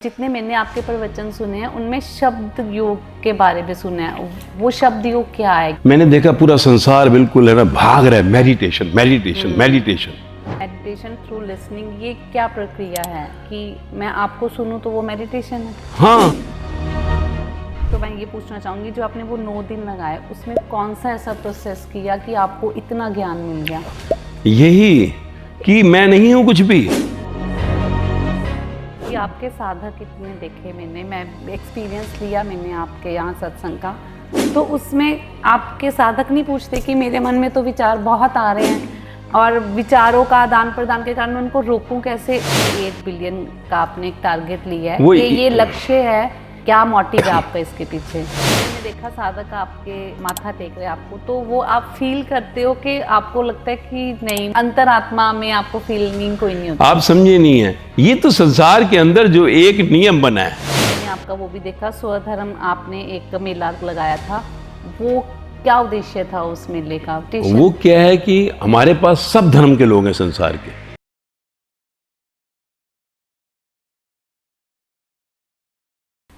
जितने मैंने आपके प्रवचन सुने हैं उनमें शब्द योग के बारे में सुना है। वो शब्द योग क्या है? मैंने देखा पूरा संसार बिल्कुल है ना भाग रहा है, meditation meditation meditation. Meditation through listening, ये क्या प्रक्रिया है कि मैं आपको सुनूं तो वो मेडिटेशन है? हाँ, तो मैं ये पूछना चाहूँगी, जो आपने वो 9 दिन लगाए उसमें कौन सा ऐसा प्रोसेस किया कि आपको इतना ज्ञान मिल गया? यही कि मैं नहीं हूँ कुछ भी। कि आपके साधक इतने देखे मैं एक्सपीरियंस लिया मैंने आपके यहाँ सत्संग का, तो उसमें आपके साधक नहीं पूछते कि मेरे मन में तो विचार बहुत आ रहे हैं और विचारों का आदान प्रदान के कारण मैं उनको रोकूं कैसे? 8 बिलियन का आपने एक टारगेट लिया है, ये लक्ष्य है, क्या मोटिव है आपका इसके पीछे? मैंने देखा साधक आपके माथा टेक रहे आपको, तो वो आप फील करते हो कि आपको लगता है कि नहीं, अंतरात्मा में आपको फीलिंग कोई नहीं होती? आप समझे नहीं है, ये तो संसार के अंदर जो एक नियम बना है। मैंने आपका वो भी देखा, स्वधर्म आपने एक मेला लगाया था, वो क्या उद्देश्य था उस मेले का? वो क्या है कि हमारे पास सब धर्म के लोग हैं संसार के।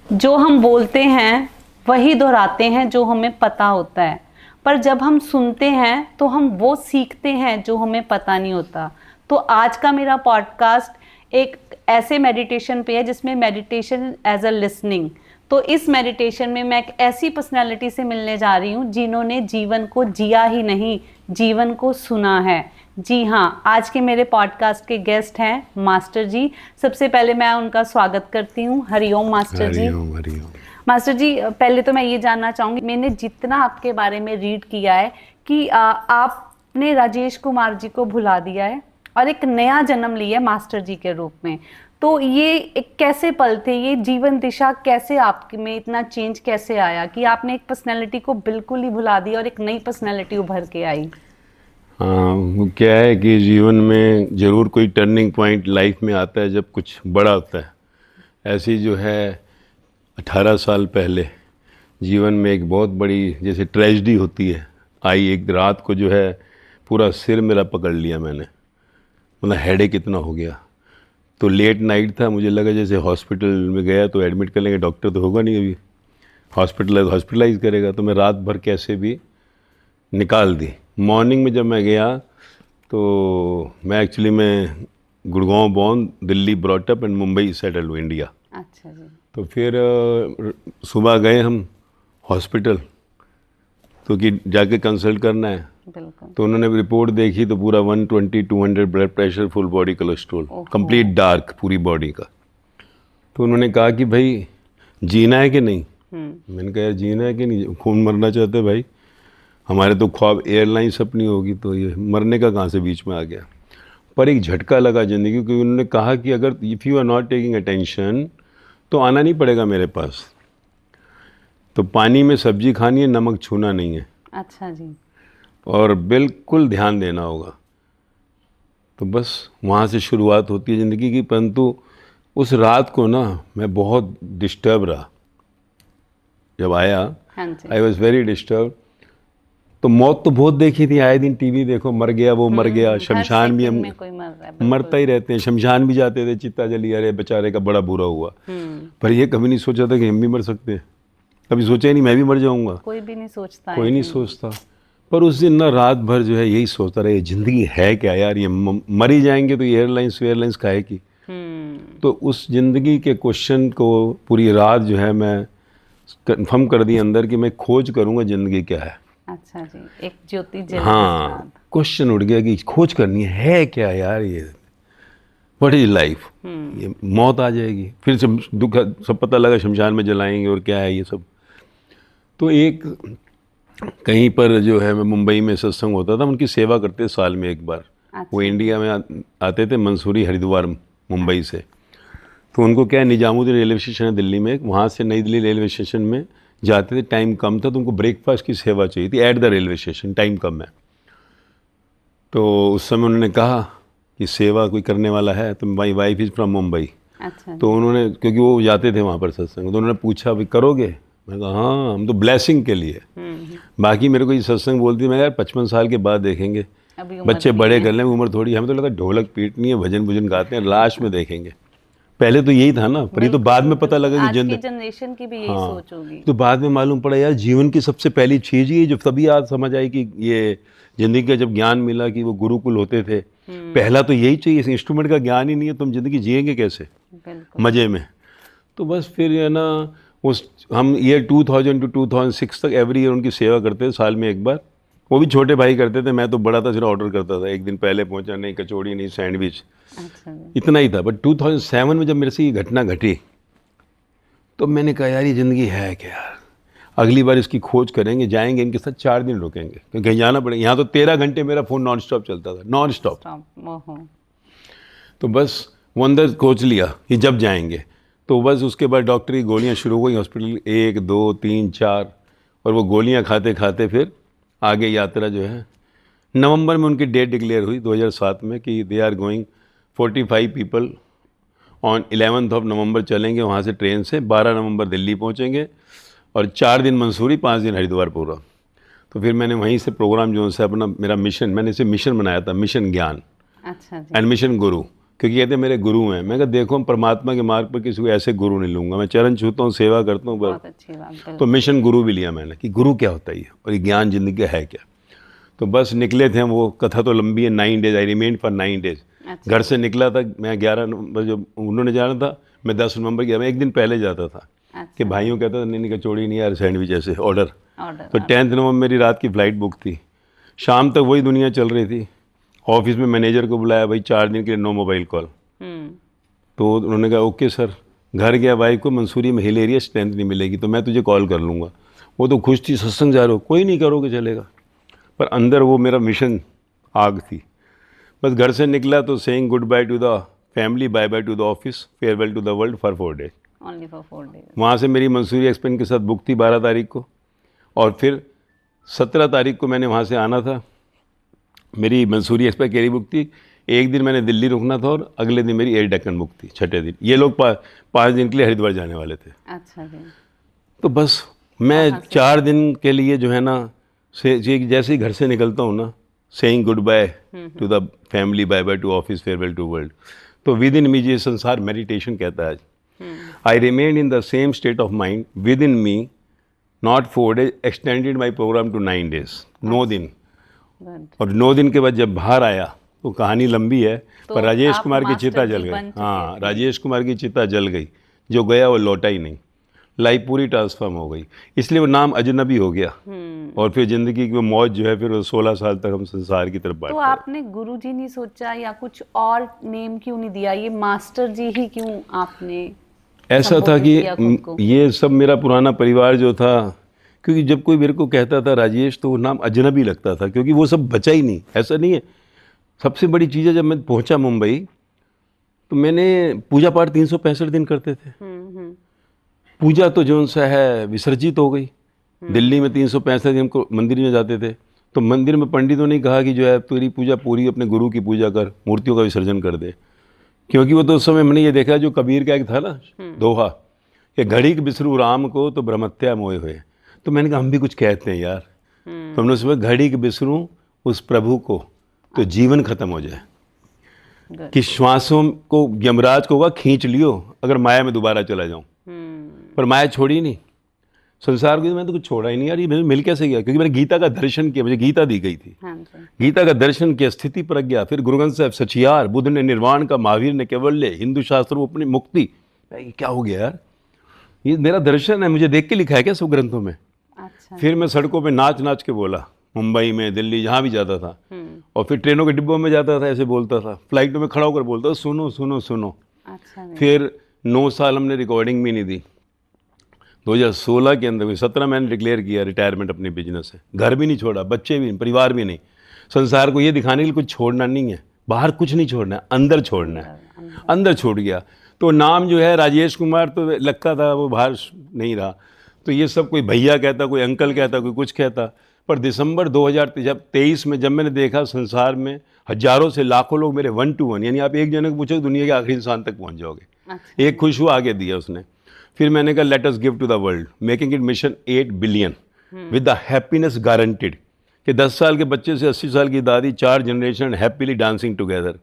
जो हम बोलते हैं वही दोहराते हैं जो हमें पता होता है, पर जब हम सुनते हैं तो हम वो सीखते हैं जो हमें पता नहीं होता। तो आज का मेरा पॉडकास्ट एक ऐसे मेडिटेशन पे है जिसमें मेडिटेशन एज अ लिसनिंग। तो इस मेडिटेशन में मैं एक ऐसी पर्सनालिटी से मिलने जा रही हूँ जिन्होंने जीवन को जिया ही नहीं, जीवन को सुना है। जी हाँ, आज के मेरे पॉडकास्ट के गेस्ट हैं मास्टर जी। सबसे पहले मैं उनका स्वागत करती हूँ। हरिओम मास्टर जी। हरिओम हरिओम। मास्टर जी, पहले तो मैं ये जानना चाहूँगी, मैंने जितना आपके बारे में रीड किया है कि आपने राजेश कुमार जी को भुला दिया है और एक नया जन्म लिया है मास्टर जी के रूप में। तो ये एक कैसे पल थे, ये जीवन दिशा कैसे आपके में इतना चेंज कैसे आया कि आपने एक पर्सनैलिटी को बिल्कुल ही भुला दिया और एक नई पर्सनैलिटी उभर के आई? हाँ, वो क्या है कि जीवन में ज़रूर कोई टर्निंग पॉइंट लाइफ में आता है जब कुछ बड़ा होता है। ऐसी जो है 18 साल पहले जीवन में एक बहुत बड़ी जैसे ट्रेजेडी होती है आई। एक रात को जो है पूरा सिर मेरा पकड़ लिया मैंने, मतलब हेडेक इतना हो गया। तो लेट नाइट था, मुझे लगा जैसे हॉस्पिटल में गया तो एडमिट कर लेंगे, डॉक्टर तो होगा नहीं अभी, हॉस्पिटलाइज करेगा। तो मैं रात भर कैसे भी निकाल दी। मॉर्निंग में जब मैं गया तो मैं एक्चुअली मैं Gurgaon born, Delhi brought up and Mumbai settle हूँ, इंडिया। अच्छा जी। तो फिर सुबह गए हम हॉस्पिटल तो कि जाके कंसल्ट करना है। बिल्कुल। तो उन्होंने रिपोर्ट देखी तो पूरा 120-200 blood pressure, full body cholesterol, complete dark पूरी बॉडी का। तो उन्होंने कहा कि भाई जीना है कि नहीं? मैंने कहा यार जीना है कि नहीं, खून मरना चाहते भाई, हमारे तो ख्वाब एयरलाइंस अपनी होगी, तो ये मरने का कहाँ से बीच में आ गया। पर एक झटका लगा ज़िंदगी, क्योंकि उन्होंने कहा कि अगर if you are not taking attention तो आना नहीं पड़ेगा मेरे पास। तो पानी में सब्जी खानी है, नमक छूना नहीं है। अच्छा जी। और बिल्कुल ध्यान देना होगा। तो बस वहाँ से शुरुआत होती है ज़िंदगी की। परंतु उस रात को ना मैं बहुत डिस्टर्ब रहा जब आया। हाँ जी। I was very disturb. तो मौत तो बहुत देखी थी, आए दिन टीवी देखो, मर गया वो मर गया, शमशान भी हम कोई मर रहा है, मरता ही रहते हैं। शमशान भी जाते थे, चिता जली, अरे बेचारे का बड़ा बुरा हुआ। पर ये कभी नहीं सोचा था कि हम भी मर सकते हैं, कभी सोचा ही नहीं मैं भी मर जाऊंगा। कोई भी नहीं सोचता, कोई नहीं सोचता। पर उस दिन ना रात भर जो है यही सोचता रहा, ये ज़िंदगी है क्या यार, ये मर ही जाएंगे तो एयरलाइंस काहे की। तो उस ज़िंदगी के क्वेश्चन को पूरी रात जो है मैं कंफर्म कर दी अंदर कि मैं खोज करूँगा ज़िंदगी क्या है। अच्छा जी, एक ज्योति जल। हाँ, क्वेश्चन उठ गया कि खोज करनी है क्या यार, ये व्हाट इज लाइफ, ये मौत आ जाएगी फिर सब दुख, सब पता लगा शमशान में जलाएंगे और क्या है ये सब। तो एक कहीं पर जो है मैं मुंबई में सत्संग होता था, उनकी सेवा करते साल में एक बार। अच्छा। वो इंडिया में आते थे, मंसूरी हरिद्वार मुंबई से। तो उनको क्या है, निजामुद्दीन रेलवे स्टेशन है दिल्ली में, वहाँ से नई दिल्ली रेलवे स्टेशन में जाते थे। टाइम कम था तो उनको ब्रेकफास्ट की सेवा चाहिए थी at the railway station, time कम है। तो उस समय उन्होंने कहा कि सेवा कोई करने वाला है, तो my wife is from Mumbai. अच्छा। तो उन्होंने, क्योंकि वो जाते थे वहाँ पर सत्संग, तो उन्होंने पूछा भाई करोगे? मैं कहा हाँ, हम तो ब्लेसिंग के लिए। बाकी मेरे को ये सत्संग बोलती, मैं यार 55 साल के बाद देखेंगे, बच्चे बड़े कर लें, उम्र थोड़ी, हमें तो लगा ढोलक पीटनी है, भजन भुजन गाते हैं, लास्ट में देखेंगे। पहले तो यही था ना, पर ये तो बाद में पता लगा कि आज की जनरेशन की भी यही सोच होगी। तो बाद में मालूम पड़ा यार जीवन की सबसे पहली चीज ये, जो तभी आज समझ आई कि ये जिंदगी का जब ज्ञान मिला कि वो गुरुकुल होते थे, पहला तो यही चाहिए। इस इंस्ट्रूमेंट का ज्ञान ही नहीं है, तुम जिंदगी जिएंगे कैसे बिल्कुल। मजे में। तो बस फिर है ना, उस हम ईयर 2000 टू 2006 तक एवरी ईयर उनकी सेवा करते थे, साल में एक बार। वो भी छोटे भाई करते थे, मैं तो बड़ा था, सिर्फ ऑर्डर करता था, एक दिन पहले पहुंचा, नहीं कचौड़ी नहीं सैंडविच, अच्छा जी। इतना ही था। बट 2007 में जब मेरे से ये घटना घटी तो मैंने कहा यार ये ज़िंदगी है क्या यार, अगली बार इसकी खोज करेंगे, जाएंगे इनके साथ 4 दिन रुकेंगे, क्योंकि कहीं जाना पड़ेगा। यहाँ तो 13 घंटे मेरा फ़ोन नॉन स्टॉप चलता था, नॉन स्टॉप। ओहो। तो बस वो अंदर सोच लिया कि जब जाएंगे, तो बस उसके बाद डॉक्टर की गोलियाँ शुरू हो गई, हॉस्पिटल 1 2 3 4, और वो गोलियाँ खाते खाते फिर आगे यात्रा जो है। नवंबर में उनकी डेट डिक्लेयर हुई 2007 में कि they are going 45 people on 11th of November चलेंगे वहाँ से ट्रेन से, 12 नवंबर दिल्ली पहुँचेंगे और 4 दिन मंसूरी, 5 दिन हरिद्वार पूरा। तो फिर मैंने वहीं से प्रोग्राम जो है अपना, मेरा मिशन, मैंने इसे मिशन बनाया था, मिशन ज्ञान अच्छा जी। एंड मिशन गुरु, क्योंकि कहते मेरे गुरु हैं। मैं कहा देखो हम परमात्मा के मार्ग पर किसी को ऐसे गुरु नहीं लूँगा, मैं चरण छूता हूँ, सेवा करता हूँ, बहुत अच्छी बात। तो मिशन गुरु भी लिया मैंने कि गुरु क्या होता है ये, और ये ज्ञान जिंदगी का है क्या। तो बस निकले थे हम, वो कथा तो लंबी है, 9 days, I remain for 9 days. अच्छा। घर से निकला था मैं 11 नवंबर, जब उन्होंने जाना था मैं 10 नवंबर गया, मैं एक दिन पहले जाता था। अच्छा। कि भाइयों कहता था नहीं कचौड़ी नहीं यार, सैंडविच ऐसे ऑर्डर। ऑर्डर। तो 10 नवंबर मेरी रात की फ़्लाइट बुक थी, शाम तक वही दुनिया चल रही थी। ऑफिस में मैनेजर को बुलाया, भाई 4 दिन के लिए नो मोबाइल कॉल। तो उन्होंने कहा ओके सर। घर गया, वाइफ को मंसूरी में हिल एरिया स्ट्रेंथ नहीं मिलेगी तो मैं तुझे कॉल कर लूँगा। वो तो खुश थी, सत्संग जा रहे हो, कोई नहीं करोगे चलेगा, पर अंदर वो मेरा मिशन आग थी। बस घर से निकला तो saying good bye to the family, bye bye to the office, farewell to the world for 4 days. Only for 4 days. वहाँ से मेरी मंसूरी एक्सप्रेस के साथ बुक थी 12 तारीख को, और फिर 17 तारीख को मैंने वहाँ से आना था। मेरी मंसूरी एक्सप्रेस कैरी बुक थी, एक दिन मैंने दिल्ली रुकना था और अगले दिन मेरी एयर डेक्कन बुक थी, छठे दिन। ये लोग 5 दिन के लिए हरिद्वार जाने वाले थे। अच्छा जी। तो बस मैं 4 दिन के लिए जो है ना, जैसे ही घर से निकलता हूँ ना, saying good bye to the family, bye bye to office, farewell to world, तो विद इन मी, ये संसार मेडिटेशन कहता है आज। I remain in the same state of mind within me, not 4 days, extended my program to 9 days, 9 दिन। Good. और 9 दिन के बाद जब बाहर आया तो कहानी लंबी है, तो पर राजेश आप कुमार की मास्टर चिता जी जल बन गई। चुके हाँ, थे। राजेश कुमार की चिता जल गई, जो गया वो लौटा ही नहीं, लाइफ पूरी ट्रांसफॉर्म हो गई, इसलिए वो नाम अजनबी हो गया। और फिर ज़िंदगी की वो मौज जो है, फिर वो 16 साल तक हम संसार की तरफ तो बांटते आपने गुरु जी नहीं सोचा या कुछ और नेम क्यों नहीं दिया, ये मास्टर जी ही क्यों आपने ऐसा था संबोधित किया खुद को? कि ये सब मेरा पुराना परिवार जो था, क्योंकि जब कोई मेरे को कहता था राजेश तो वो नाम अजनबी लगता था, क्योंकि वो सब बचा ही नहीं। ऐसा नहीं है, सबसे बड़ी चीज़ है, जब मैं पहुंचा मुंबई तो मैंने पूजा पाठ 365 दिन करते थे। पूजा तो जो सा है विसर्जित हो गई। दिल्ली में 365 दिन को मंदिर में जाते थे, तो मंदिर में पंडितों ने कहा कि जो है तेरी पूजा पूरी अपने गुरु की पूजा कर, मूर्तियों का विसर्जन कर दे। क्योंकि वो तो उस समय मैंने ये देखा, जो कबीर का एक था ना दोहा, कि घड़ी बिसरू राम को तो ब्रह्मत्या मोए हुए। तो मैंने कहा हम भी कुछ कहते हैं यार। तो हमने उसमें घड़ी के बिसरूं उस प्रभु को तो जीवन खत्म हो जाए, कि श्वासों को यमराज को होगा खींच लियो अगर माया में दोबारा चला जाऊं। पर माया छोड़ी नहीं, संसार को मैंने तो कुछ छोड़ा ही नहीं यार। ये मिल कैसे गया, क्योंकि मैंने गीता का दर्शन किया, मुझे गीता दी गई थी। हाँ जी। गीता का दर्शन किया, स्थिति प्रज्ञा, फिर गुरु ग्रंथ साहब सचियार, बुद्ध ने निर्वाण का, महावीर ने कैवल्य, हिंदू शास्त्रों अपनी मुक्ति। ये क्या हो गया यार, ये मेरा दर्शन है, मुझे देख के लिखा है क्या सब ग्रंथों में। अच्छा। फिर मैं सड़कों पे नाच नाच के बोला, मुंबई में, दिल्ली, जहाँ भी जाता था। और फिर ट्रेनों के डिब्बों में जाता था, ऐसे बोलता था, फ्लाइटों में खड़ा होकर बोलता था, सुनो सुनो सुनो। अच्छा जी। फिर 9 साल हमने रिकॉर्डिंग भी नहीं दी। 2016 के अंदर 17 मैंने डिक्लेयर किया रिटायरमेंट अपने बिजनेस से। घर भी नहीं छोड़ा, बच्चे भी नहीं, परिवार भी नहीं। संसार को ये दिखाने के लिए कुछ छोड़ना नहीं है, बाहर कुछ नहीं छोड़ना है, अंदर छोड़ना है। अंदर छोड़ गया तो नाम जो है राजेश कुमार तो लगता था, वो बाहर नहीं रहा। तो ये सब कोई भैया कहता, कोई अंकल कहता, कोई कुछ कहता। पर दिसंबर 2023 में जब मैंने देखा संसार में हजारों से लाखों लोग मेरे 1 to 1, यानी आप एक जने को पूछो दुनिया के आखिरी इंसान तक पहुंच जाओगे। अच्छा। एक खुश हुआ, आगे दिया उसने। फिर मैंने कहा let us give to the world, making it mission 8 billion with the happiness guaranteed, कि 10 साल के बच्चे से 80 साल की दादी, 4 जनरेशन हैप्पीली डांसिंग टुगेदर।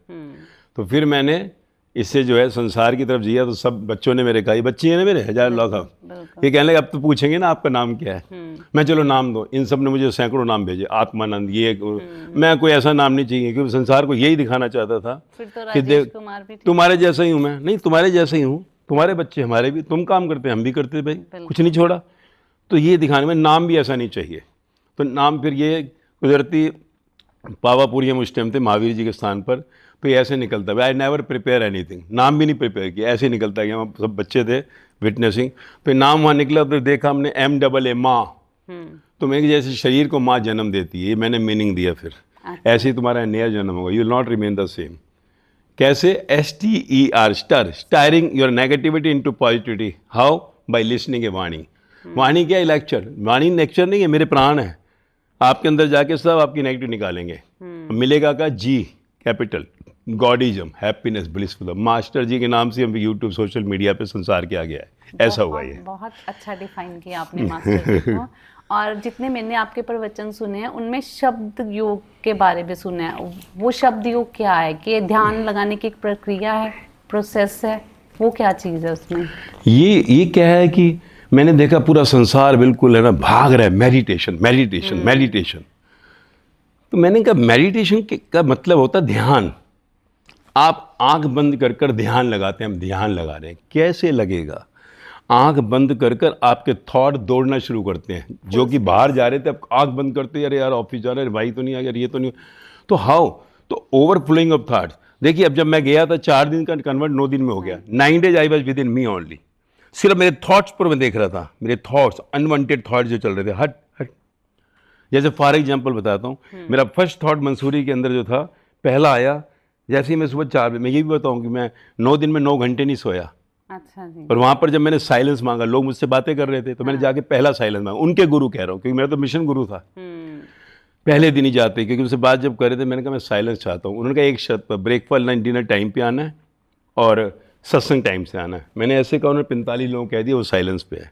तो फिर मैंने इससे जो है संसार की तरफ जिया। तो सब बच्चों ने मेरे कहा, ये बच्चे हैं ना मेरे, 1000 लोग अब, बिल्कुल। ये कहने लगे अब तो पूछेंगे ना आपका नाम क्या है। मैं चलो नाम दो, इन सब ने मुझे सैकड़ों नाम भेजे, आत्मानंद, ये मैं कोई ऐसा नाम नहीं चाहिए, क्योंकि संसार को यही दिखाना चाहता था फिर तो कि राजेश कुमार भी तुम्हारे जैसा ही हूँ मैं, नहीं तुम्हारे जैसा ही हूँ, तुम्हारे बच्चे हमारे भी, तुम काम करते हम भी करते भाई, कुछ नहीं छोड़ा। तो ये दिखाने में नाम भी ऐसा नहीं चाहिए। तो नाम फिर ये कुदरती पावापुरी उस टाइम थे महावीर जी के स्थान पर, तो ये ऐसे निकलता है। आई नेवर प्रिपेयर एनीथिंग, नाम भी नहीं प्रिपेयर किया, ऐसे निकलता है कि हम सब बच्चे थे विटनेसिंग। तो नाम वहाँ निकला तो देखा हमने MAA माँ, तो मैं जैसे शरीर को माँ जन्म देती है, ये मैंने मीनिंग दिया। फिर ऐसे ही तुम्हारा नया जन्म होगा, you will not remain the same. कैसे? STER, स्टर, steering your negativity into positivity. How? By listening a vani. वाणी क्या है? लेक्चर। वाणी लेक्चर नहीं है, मेरे प्राण है, आपके अंदर जाके सब आपकी नेगेटिव निकालेंगे। मिलेगा का G capital, godism, happiness, blissful. Master ji के नाम से हम यूट्यूब सोशल मीडिया पे संसार के आ गया है, ऐसा हुआ ये। बहुत अच्छा डिफाइन किया आपने मास्टर जी को। और जितने मैंने आपके प्रवचन सुने हैं उनमें शब्द योग के बारे में सुना है। वो शब्द योग क्या है? कि ध्यान लगाने की एक प्रक्रिया है, प्रोसेस है, वो क्या चीज़ है उसमें? ये क्या है कि मैंने देखा पूरा संसार बिल्कुल है ना भाग रहा है, मेडिटेशन मेडिटेशन मेडिटेशन। तो मैंने कहा मेडिटेशन का मतलब होता है ध्यान। आप आंख बंद कर कर ध्यान लगाते हैं, हम ध्यान लगा रहे हैं, कैसे लगेगा? आंख बंद कर कर आपके थॉट दौड़ना शुरू करते हैं, जो कि बाहर जा रहे थे, अब आंख बंद करते, अरे यार ऑफिस जा रहे हैं, भाई तो नहीं आ गया, ये तो नहीं। तो हाउ? तो ओवरफ्लोइंग ऑफ थॉट्स। देखिए अब जब मैं गया था 4 दिन का कन्वर्ट 9 दिन में हो गया। 9 days I was with in me only. सिर्फ मेरे थॉट्स पर मैं देख रहा था, मेरे थॉट्स, अनवांटेड थॉट्स जो चल रहे थे, हट हट। जैसे फॉर एग्जाम्पल बताता हूँ, मेरा फर्स्ट थॉट मंसूरी के अंदर जो था, पहला आया जैसे ही मैं सुबह 4 बजे, मैं ये भी बताऊँ कि मैं 9 दिन में 9 घंटे नहीं सोया। अच्छा जी। और वहाँ पर जब मैंने साइलेंस मांगा, लोग मुझसे बातें कर रहे थे, तो मैंने जाके पहला साइलेंस मांगा, उनके गुरु कह रहा हूँ, क्योंकि मेरा तो मिशन गुरु था। पहले दिन ही जाते, क्योंकि उससे बात जब कर रहे थे, मैंने कहा मैं साइलेंस चाहता हूँ। उन्होंने कहा एक शर्त पर, ब्रेकफास्ट लंच डिनर टाइम पे आना है और सत्संग टाइम से आना है। मैंने ऐसे कहा, उन्होंने 45 लोगों कह दिया वो साइलेंस पे है।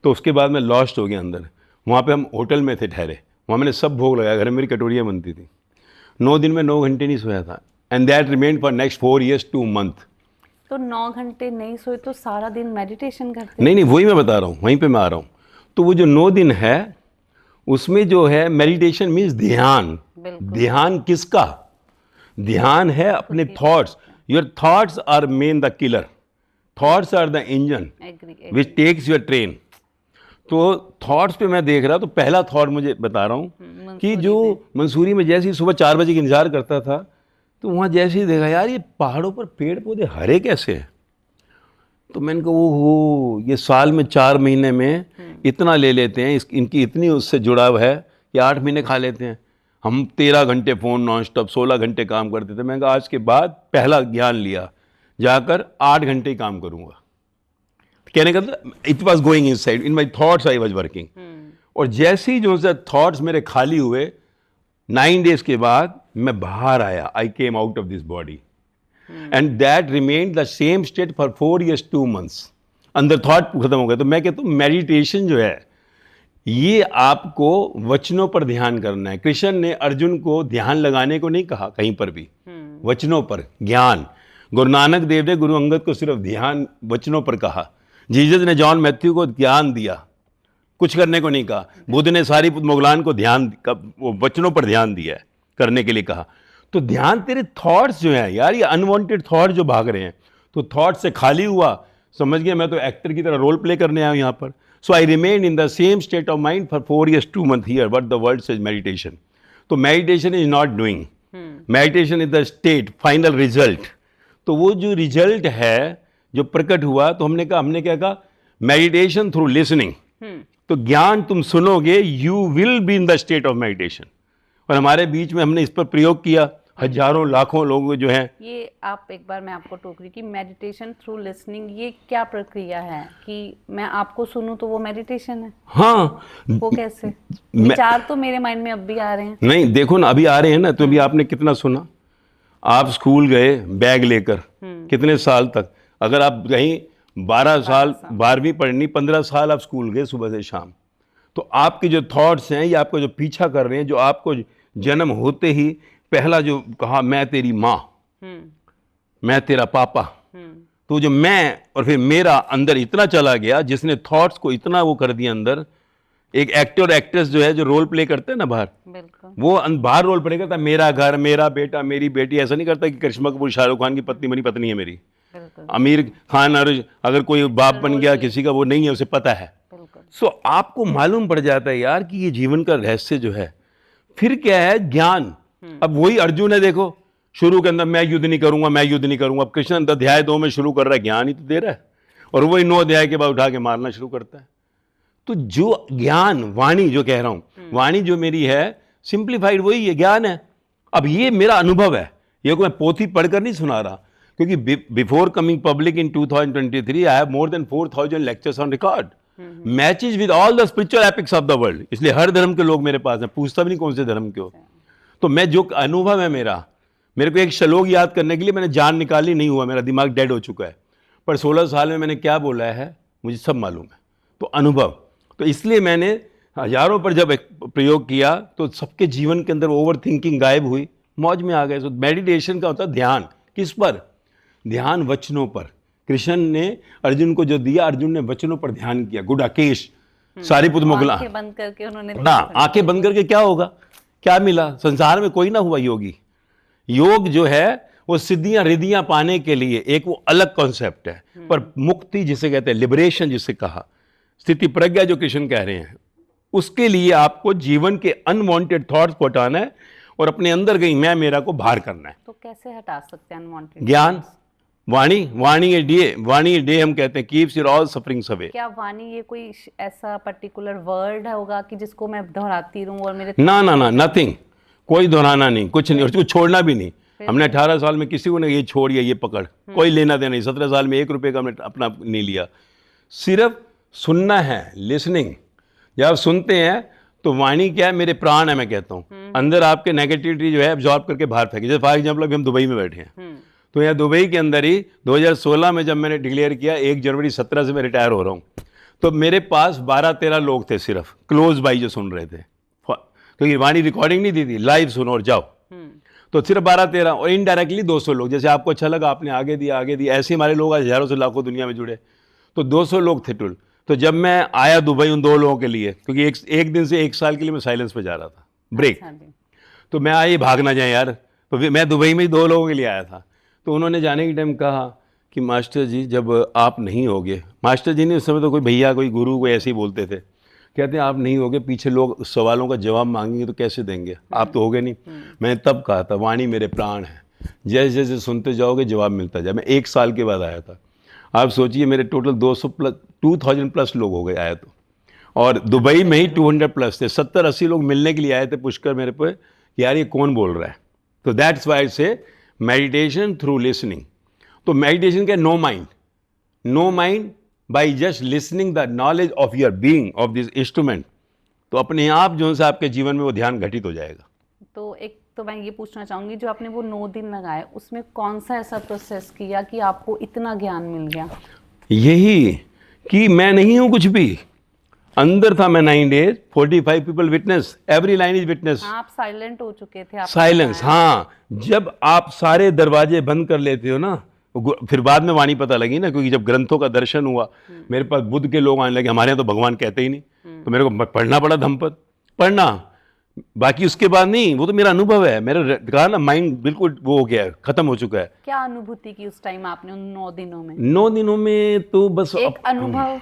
तो उसके बाद मैं लॉस्ट हो गया अंदर। वहाँ पे हम होटल में थे ठहरे, वहाँ मैंने सब भोग लगाया, घर में मेरी कटोरियाँ बनती थी। 9 दिन में 9 घंटे नहीं सोया था, and that remained for next 4 years 2 months। तो 9 घंटे नहीं सोए तो सारा दिन मेडिटेशन करते? नहीं, वही मैं बता रहा हूँ, वहीं पे मैं आ रहा हूँ। तो वो जो 9 दिन है, उसमें जो है मेडिटेशन मीन्स ध्यान। ध्यान किसका? ध्यान है अपने thoughts. Your thoughts are main the killer, thoughts are the engine which takes your train. तो थॉट्स पे मैं देख रहा, तो पहला थॉट मुझे बता रहा हूँ कि जो मंसूरी में जैसे ही सुबह 4 बजे का इंतजार करता था, तो वहाँ जैसे ही देखा, यार ये पहाड़ों पर पेड़ पौधे हरे कैसे हैं। तो मैंने कहा ओहो, ये साल में 4 महीने में इतना ले लेते हैं, इनकी इतनी उससे जुड़ाव है कि 8 महीने खा लेते हैं। हम 13 घंटे फ़ोन नॉन स्टॉप, 16 घंटे काम करते थे। मैंने कहा आज के बाद पहला ज्ञान लिया, जाकर 8 घंटे ही काम करूँगा। कहने का it was going inside, in my thoughts I was working. और जैसे ही जो थॉट्स मेरे खाली हुए, 9 days के बाद मैं बाहर आया, I came out of this body, and that remained the same state for 4 years 2 months। अंदर थॉट खत्म हो गया। तो मैं कहता हूँ मेडिटेशन जो है, ये आपको वचनों पर ध्यान करना है। कृष्ण ने अर्जुन को ध्यान लगाने को नहीं कहा कहीं पर भी, वचनों पर ज्ञान। गुरु नानक देव ने गुरु अंगद को सिर्फ ध्यान वचनों पर कहा। जीसस ने जॉन मैथ्यू को ज्ञान दिया, कुछ करने को नहीं कहा। बुद्ध ने सारी मुगलान को ध्यान वचनों पर ध्यान दिया है, करने के लिए कहा। तो ध्यान तेरे थॉट्स जो हैं यार, ये अनवांटेड थॉट जो भाग रहे हैं, तो थॉट से खाली हुआ, समझ गया मैं तो एक्टर की तरह रोल प्ले करने आया हूँ यहाँ पर। So I remain in the same state of mind for 4 years 2 months here, what the world says meditation. तो meditation is not doing, meditation is the state, final result. तो वो जो रिजल्ट है जो प्रकट हुआ, तो हमने क्या कहा, मेडिटेशन थ्रू लिसनिंग। तो ज्ञान तुम सुनोगे, you will be in the state of meditation. और हमारे बीच में हमने इस पर प्रयोग किया, हजारों लाखों लोग जो हैं। ये आप एक बार मैं आपको टोक रही कि मेडिटेशन थ्रू लिसनिंग, ये क्या प्रक्रिया है कि मैं आपको सुनूं तो वो मेडिटेशन है? हाँ, वो कैसे? विचार तो मेरे माइंड में अब भी आ रहे हैं। नहीं देखो ना, अभी आ रहे हैं ना। तो अभी आपने कितना सुना? आप स्कूल गए बैग लेकर, कितने साल तक? अगर आप कहीं 12 साल 12वीं पढ़नी, 15 साल आप स्कूल गए सुबह से शाम, तो आपके जो थॉट्स हैं, ये आपको जो पीछा कर रहे हैं, जो आपको जन्म होते ही पहला जो कहा, मैं तेरी माँ, मैं तेरा पापा, तो जो मैं और फिर मेरा अंदर इतना चला गया, जिसने थॉट्स को इतना वो कर दिया अंदर। एक एक्टर एक्ट्रेस जो है, जो रोल प्ले करते हैं ना बाहर, बिल्कुल। वो बाहर रोल प्ले करता है, मेरा घर, मेरा बेटा, मेरी बेटी। ऐसा नहीं करता कि करिश्मा कपूर शाहरुख खान की पत्नी बनी, पत्नी है मेरी। बिल्कुल। आमिर खान अगर कोई बाप बन गया किसी का, वो नहीं है, उसे पता है। बिल्कुल। सो आपको मालूम पड़ जाता है यार कि ये जीवन का रहस्य जो है। फिर क्या है? ज्ञान। अब वही अर्जुन है, देखो शुरू के अंदर मैं युद्ध नहीं करूंगा, मैं युद्ध नहीं करूंगा। अब कृष्ण अध्याय 2 में शुरू कर रहा है, ज्ञान ही तो दे रहा है, और वही 9 अध्याय के बाद उठा के मारना शुरू करता है। तो जो ज्ञान, वाणी जो कह रहा हूं, वाणी जो मेरी है सिंप्लीफाइड, वही है, ज्ञान है। अब ये मेरा अनुभव है, ये को मैं पोथी पढ़कर नहीं सुना रहा, क्योंकि before coming public in 2023 I have more than 4000 lectures on record, matches with all the spiritual epics of the world. इसलिए हर धर्म के लोग मेरे पास हैं, पूछता भी नहीं कौन से धर्म के हो। तो मैं जो अनुभव है मेरा, मेरे को एक श्लोक याद करने के लिए मैंने जान निकाली, नहीं हुआ, मेरा दिमाग डेड हो चुका है। पर 16 साल में मैंने क्या बोला है मुझे सब मालूम है। तो अनुभव, तो इसलिए मैंने हजारों पर जब एक प्रयोग किया तो सबके जीवन के अंदर ओवर थिंकिंग गायब हुई, मौज में आ गए। तो मेडिटेशन का होता है ध्यान। किस पर? ध्यान वचनों पर। कृष्ण ने अर्जुन को जो दिया, अर्जुन ने वचनों पर ध्यान किया। गुडाकेश, सारीपुत्र मुगला, आंखें बंद करके उन्होंने ना आंखें बंद करके क्या होगा? क्या मिला? संसार में कोई ना हुआ योगी। योग जो है वो सिद्धियां रिद्धियां पाने के लिए एक वो अलग कॉन्सेप्ट है। पर मुक्ति जिसे कहते हैं, लिबरेशन जिसे कहा, स्थिति प्रज्ञा जो कृष्ण कह रहे हैं, उसके लिए आपको जीवन के अनवांटेड थॉट्स को हटाना है और अपने अंदर गई मैं मेरा को बाहर करना है। तो कैसे हटा सकते हैं अनवांटेड? ज्ञान, वाणी, वाणी ए डे हम कहते हैं, keeps your all sufferings away. क्या वाणी ये कोई ऐसा पर्टिकुलर वर्ड होगा कि जिसको मैं दोहराती रहूं और मेरे ना ना ना, नथिंग, कोई दोहराना नहीं, कुछ नहीं, और उसको छोड़ना भी नहीं। हमने 18 साल में किसी को नहीं ये छोड़ या ये पकड़, कोई लेना देना नहीं। 17 साल में 1 रुपए का हमने अपना नहीं लिया। सिर्फ सुनना है, लिसनिंग। जब आप सुनते हैं तो वाणी क्या है? मेरे प्राण है, मैं कहता हूँ। अंदर आपके नेगेटिविटी जो है एब्जॉर्ब करके बाहर फेंके। जैसे फॉर एग्जाम्पल अभी हम दुबई में बैठे हैं, तो यहाँ दुबई के अंदर ही 2016 में जब मैंने डिक्लेयर किया 1 जनवरी 17 से मैं रिटायर हो रहा हूँ, तो मेरे पास 12-13 लोग थे सिर्फ क्लोज बाई जो सुन रहे थे, क्योंकि वाणी रिकॉर्डिंग नहीं दी थी, लाइव सुनो और जाओ। तो सिर्फ 12-13, और इनडायरेक्टली 200 लोग। जैसे आपको अच्छा लगा आपने आगे दिया, ऐसे हमारे लोग आज हजारों से लाखों दुनिया में जुड़े। तो 200 लोग थे टुल। तो जब मैं आया दुबई उन 2 लोगों के लिए, क्योंकि एक दिन से 1 साल के लिए मैं साइलेंस पे जा रहा था, ब्रेक। तो मैं आया भाग ना जाए यार, तो फिर मैं दुबई में ही 2 लोगों के लिए आया था। तो उन्होंने जाने के टाइम कहा कि मास्टर जी जब आप नहीं होगे, मास्टर जी नहीं, उस समय तो कोई भैया कोई गुरु कोई ऐसे ही बोलते थे, कहते हैं आप नहीं होगे, पीछे लोग सवालों का जवाब मांगेंगे तो कैसे देंगे, आप तो होगे नहीं। मैंने तब कहा था वाणी मेरे प्राण है, जैसे जैसे सुनते जाओगे जवाब मिलता जाए। मैं 1 साल के बाद आया था। आप सोचिए मेरे टोटल 2000 प्लस लोग हो गए आए तो, और दुबई में ही 200 प्लस थे। 70-80 लोग मिलने के लिए आए थे पुष्कर मेरे पे कि यार ये कौन बोल रहा है। तो that's why say meditation through listening. तो मेडिटेशन क्या? No mind by just listening the knowledge of your being of this instrument. तो अपने आप जो है आपके जीवन में वो ध्यान घटित हो जाएगा। तो एक तो मैं ये पूछना चाहूंगी, जो आपने वो 9 दिन लगाए उसमें कौन सा ऐसा प्रोसेस किया कि आपको इतना ज्ञान मिल गया? यही कि मैं नहीं हूं कुछ भी, अंदर था मैं 9 days, 45 people witness, every line is witness. आप साइलेंट हो चुके थे, आप साइलेंस, हाँ। जब आप सारे दरवाजे बंद कर लेते हो ना, फिर बाद में वाणी पता लगी ना, क्योंकि जब ग्रंथों का दर्शन हुआ, मेरे पास बुद्ध के लोग आने लगे, हमारे यहाँ तो भगवान कहते ही नहीं, तो मेरे को पढ़ना पड़ा धम्मपद, पढ़ना। बाकी उसके बाद नहीं, वो तो मेरा अनुभव है। मेरा कहा ना माइंड बिल्कुल वो हो गया है, खत्म हो चुका है। क्या अनुभूति की उस टाइम आपने उन 9 दिनों में? 9 दिनों में तो बस एक अनुभव,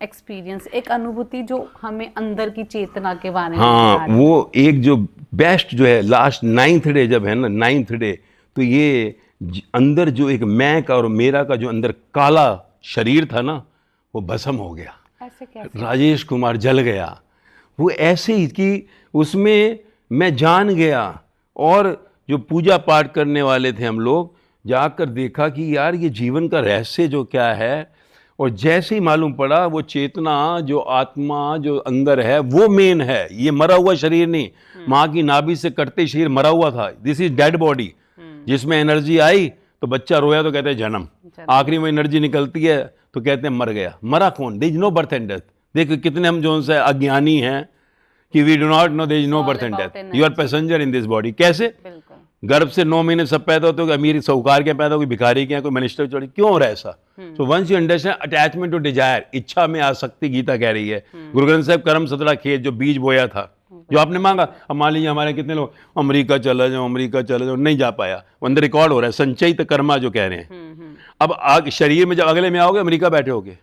एक्सपीरियंस, एक अनुभूति जो हमें अंदर की चेतना के बारे में हाँ, वो एक जो बेस्ट जो है लास्ट 9th डे जब है ना, 9th डे, तो ये अंदर जो एक मैं का और मेरा का जो अंदर काला शरीर था ना, वो भस्म हो गया। ऐसे कैसे? राजेश कुमार जल गया। वो ऐसे ही कि उसमें मैं जान गया, और जो पूजा पाठ करने वाले थे हम लोग, जाकर देखा कि यार ये जीवन का रहस्य जो क्या है, और जैसे ही मालूम पड़ा वो चेतना जो आत्मा जो अंदर है वो मेन है, ये मरा हुआ शरीर नहीं। माँ की नाभि से कटते शरीर मरा हुआ था, दिस इज डेड बॉडी, जिसमें एनर्जी आई तो बच्चा रोया तो कहते हैं जन्म, आखिरी में एनर्जी निकलती है तो कहते हैं मर गया। मरा कौन? There is no birth and death. देखो कितने हम जो से अज्ञानी हैं कि we do not know there is no birth and death, you are passenger in this body. कैसे? गर्भ से 9 महीने सब पैदा होते हो, अमीर साहूकार के पैदा हो, कोई भिखारी के, कोई मिनिस्टर चोरी, क्यों हो रहा है ऐसा? So once you understand attachment to desire, इच्छा में आसक्ति, गीता कह रही है। गुरु ग्रंथ साहब कर्म सतरा खेत, जो बीज बोया था, जो आपने मांगा। अब मान लीजिए हमारे कितने लोग अमेरिका चला जाओ, अमेरिका चला जाओ, नहीं जा पाया, वो अंदर रिकॉर्ड हो रहा है, संचयित कर्मा जो कह रहे हैं। अब आग शरीर में जब अगले में आओगे अमेरिका बैठे होगे,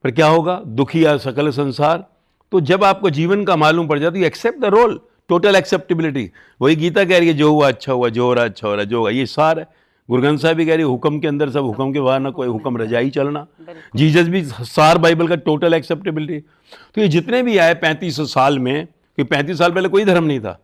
पर क्या होगा? दुखी या सकल संसार। तो जब आपको जीवन का मालूम पड़ जाता है, you accept the role, total acceptability. वही गीता कह रही है, जो हुआ अच्छा हुआ, जो हो रहा अच्छा हो रहा, जो होगा। ये सार है। गुरु ग्रंथ साहब भी कह रही है, हुक्म के अंदर सब, हुक्म के बाहर ना कोई, हुक्म रजाई चलना। जीसस भी सार बाइबल का, टोटल एक्सेप्टेबिलिटी। तो ये जितने भी आए 3500 साल में, कि 35 साल पहले कोई धर्म नहीं था,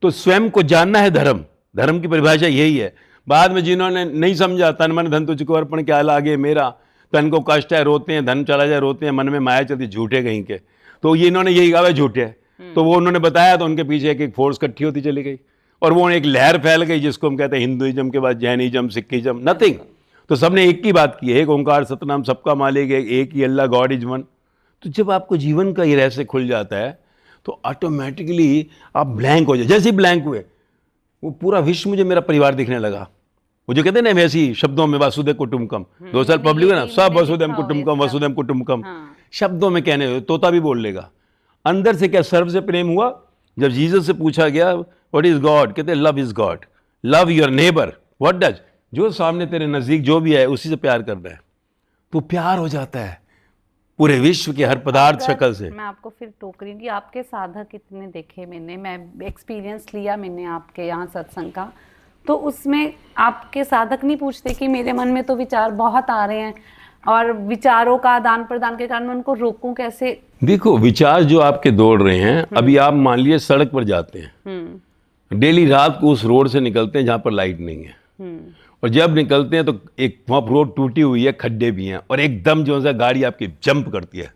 तो स्वयं को जानना है धर्म। धर्म की परिभाषा यही है। बाद में जिन्होंने नहीं समझा, तन मन धन तुझको अर्पण, क्या लागे मेरा, तन को कष्ट है रोते हैं, धन चला जाए रोते हैं, मन में माया चलती, झूठे कहीं के। तो ये इन्होंने यही कहा झूठे है। तो वो उन्होंने बताया, तो उनके पीछे एक फोर्स इकट्ठी होती चली गई, और वो एक लहर फैल गई, जिसको हम कहते हैं हिंदुइज्म के बाद जैनिज्म, सिखिज्म, नथिंग। तो सबने एक ही बात की है, एक ओंकार सतनाम सबका मालिक, एक ही अल्लाह, गॉड इज वन। तो जब आपको जीवन का ये रहस्य खुल जाता है, तो ऑटोमेटिकली आप ब्लैंक हो जाए। जैसे ही ब्लैंक हुए, वो पूरा विश्व मुझे मेरा परिवार दिखने लगा। वो जो कहते हैं ना वैसी शब्दों में, वासुदेव कुटुंबकम, 2 साल पब्लिक है ना, सब वसुदेव कुटुंबकम, वसुदेव कुटुंबकम, शब्दों में कहने, तोता भी बोल लेगा। अंदर से क्या सर्व से प्रेम हुआ। जब जीसस से पूछा गया व्हाट इज गॉड, कहते love is God, love your neighbour. What does, जो सामने तेरे नजदीक जो भी है उसी से प्यार करना है, तो प्यार हो जाता है पूरे विश्व के हर पदार्थ शक्ल से। मैं आपको फिर टोक रही हूँ कि आपके साधक कितने देखे मैंने, मैं एक्सपीरियंस लिया मैंने आपके यहाँ सत्संग का, तो उसमें आपके साधक नहीं पूछते कि मेरे मन में तो विचार बहुत आ रहे हैं, और विचारों का आदान प्रदान के कारण मैं उनको रोकूं कैसे? देखो, विचार जो आपके दौड़ रहे हैं, अभी आप मान लिए सड़क पर जाते हैं, डेली रात को उस रोड से निकलते हैं जहाँ पर लाइट नहीं है, और जब निकलते हैं तो एक वहाँ रोड टूटी हुई है, खड्डे भी हैं, और एकदम जो है गाड़ी आपकी जंप करती है।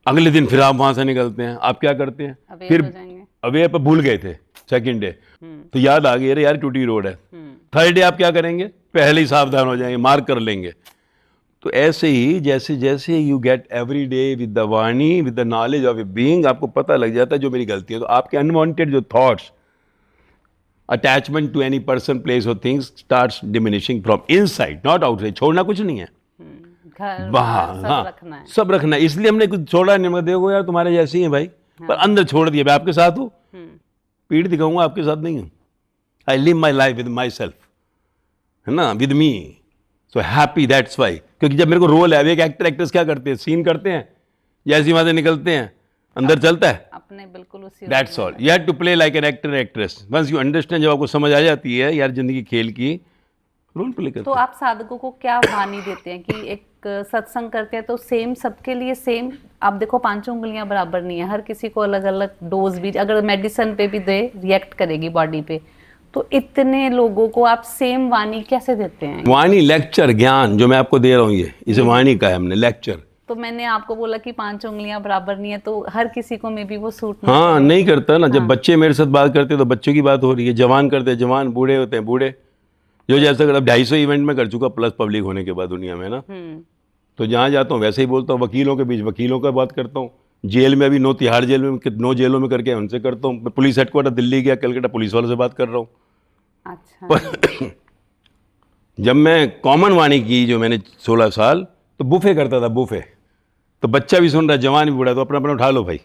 अगले दिन फिर आप वहाँ से निकलते हैं, आप क्या करते हैं? फिर अवेयर पर भूल गए थे, सेकंड डे तो याद आ गई, अरे यार टूटी रोड है। थर्ड डे आप क्या करेंगे? पहले ही सावधान हो जाएंगे, मार्क कर लेंगे। तो ऐसे ही जैसे जैसे you get every day with the vani, with the knowledge of a being, आपको पता लग जाता है जो मेरी गलती है। तो आपके अनवांटेड जो thoughts, attachment to any person, place और things starts diminishing from inside, not outside. छोड़ना कुछ नहीं है, बाहर सब रखना है, सब रखना है। इसलिए हमने कुछ छोड़ा नहीं। मैं देखो यार तुम्हारे जैसे ही है भाई, पर अंदर छोड़ दिया। मैं आपके साथ हूँ, पीठ दिखाऊंगा, आपके साथ नहीं हूँ। I live my life with my self, है ना, with me, so happy, that's why. क्योंकि जब मेरे को रोल है, एक एक्टर एक्ट्रेस क्या करते हैं, सीन करते हैं, जैसी वहां से निकलते हैं अंदर चलता है अपने बिल्कुल उसी, that's all. You have to play like an actor actress. Once you understand, जब आपको समझ आ जाती है यार जिंदगी खेल की, रोल प्ले करते तो आप साधकों को क्या वाणी देते हैं कि एक सत्संग करते हैं तो सेम सबके लिए सेम? आप देखो 5 उंगलियां बराबर नहीं है, हर किसी को अलग अलग डोज भी, अगर मेडिसिन पे भी दे रिएक्ट करेगी बॉडी पे, तो इतने लोगों को आप सेम वाणी कैसे देते हैं? वाणी, लेक्चर, ज्ञान जो मैं आपको दे रहा हूँ, ये इसे वाणी का है हमने, लेक्चर। तो मैंने आपको बोला कि 5 उंगलियां बराबर नहीं है, तो हर किसी को में भी वो सूट हाँ नहीं करता ना। जब बच्चे मेरे साथ बात करते तो बच्चों की बात हो रही है, जवान करते हैं जवान, बूढ़े होते हैं बूढ़े। जो जैसा अब 250 इवेंट में कर चुका प्लस पब्लिक होने के बाद दुनिया में ना, तो जहाँ जाता हूँ वैसे ही बोलता हूँ। वकीलों के बीच वकीलों का बात करता हूँ, जेल में अभी 9 तिहाड़ जेल में 9 जेलों में करके उनसे करता हूँ। पुलिस हेडक्वार्टर दिल्ली गया, कलकत्ता पुलिस वालों से बात कर रहा हूँ। अच्छा। जब मैं कॉमन वाणी की, जो मैंने 16 साल, तो बुफे करता था, बुफे। तो बच्चा भी सुन रहा है, जवान भी बूढ़ा, तो अपना अपना उठा लो भाई।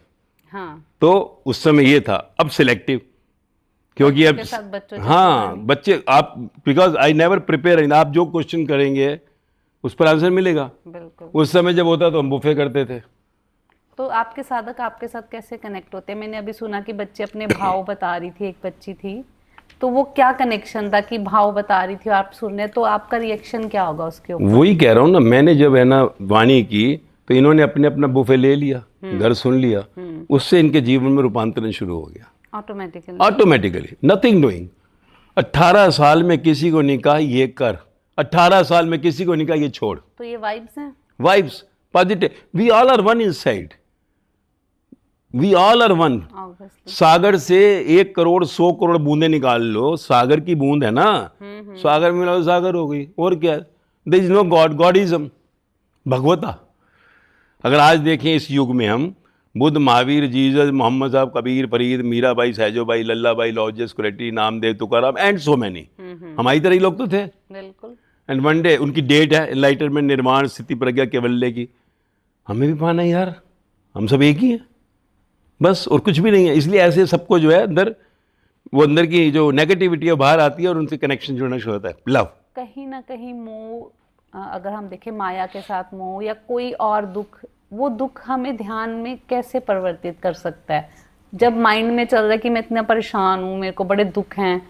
हाँ। तो उस समय ये था। अब सिलेक्टिव, क्योंकि अब हाँ बच्चे, आप, बिकॉज आई नेवर प्रिपेयर, आप जो क्वेश्चन करेंगे उस पर आंसर मिलेगा। बिल्कुल। उस समय जब होता तो हम बुफे करते थे। तो आपके साधक आपके साथ कैसे कनेक्ट होते हैं? मैंने अभी सुना कि बच्चे अपने भाव बता रही थी, एक बच्ची थी, तो वो क्या कनेक्शन था कि भाव बता रही थी आप सुन रहे, तो आपका रिएक्शन क्या होगा उसके ऊपर? वही कह रहा हूँ ना, मैंने जब है ना वाणी की, तो इन्होंने अपने अपना बुफे ले लिया, घर सुन लिया, उससे इनके जीवन में रूपांतरण शुरू हो गया ऑटोमेटिकली, नथिंग डूइंग। 18 साल में किसी को नहीं कहा ये कर, 18 साल में किसी को नहीं कहा ये छोड़। तो ये वाइब्स हैं, vibes positive. We all are one inside, we all are one. सागर से 1 करोड़ 100 करोड़ बूंदे निकाल लो, सागर की बूंद है ना, सागर में मिला सागर हो गई। और क्या? देयर इज नो गॉड, गॉडिज्म, भगवता। अगर आज देखें इस युग में हम, बुद्ध, महावीर, जीसस, मोहम्मद साहब, कबीर, फरीद, मीराबाई, सहजोबाई, लल्लाबाई, लॉजेस, कुरेटी, Namdev, Tukaram and so many, हमारी तरह ही लोग तो थे। बिल्कुल। एंड वन डे उनकी डेट है एनलाइटनमेंट, निर्माण, स्थिति, प्रज्ञा, कैवल्य की। हमें भी पाना है यार, हम सब एक ही हैं बस, और कुछ भी नहीं है। इसलिए ऐसे सबको जो है अंदर, वो अंदर की जो नेगेटिविटी है बाहर आती है और उनसे कनेक्शन जुड़ना शुरू होता है। लव कहीं ना कहीं मोह, अगर हम देखें माया के साथ मोह या कोई और दुख, वो दुख हमें ध्यान में कैसे परिवर्तित कर सकता है? जब माइंड में चल रहा है कि मैं इतना परेशान हूँ, मेरे को बड़े दुख हैं,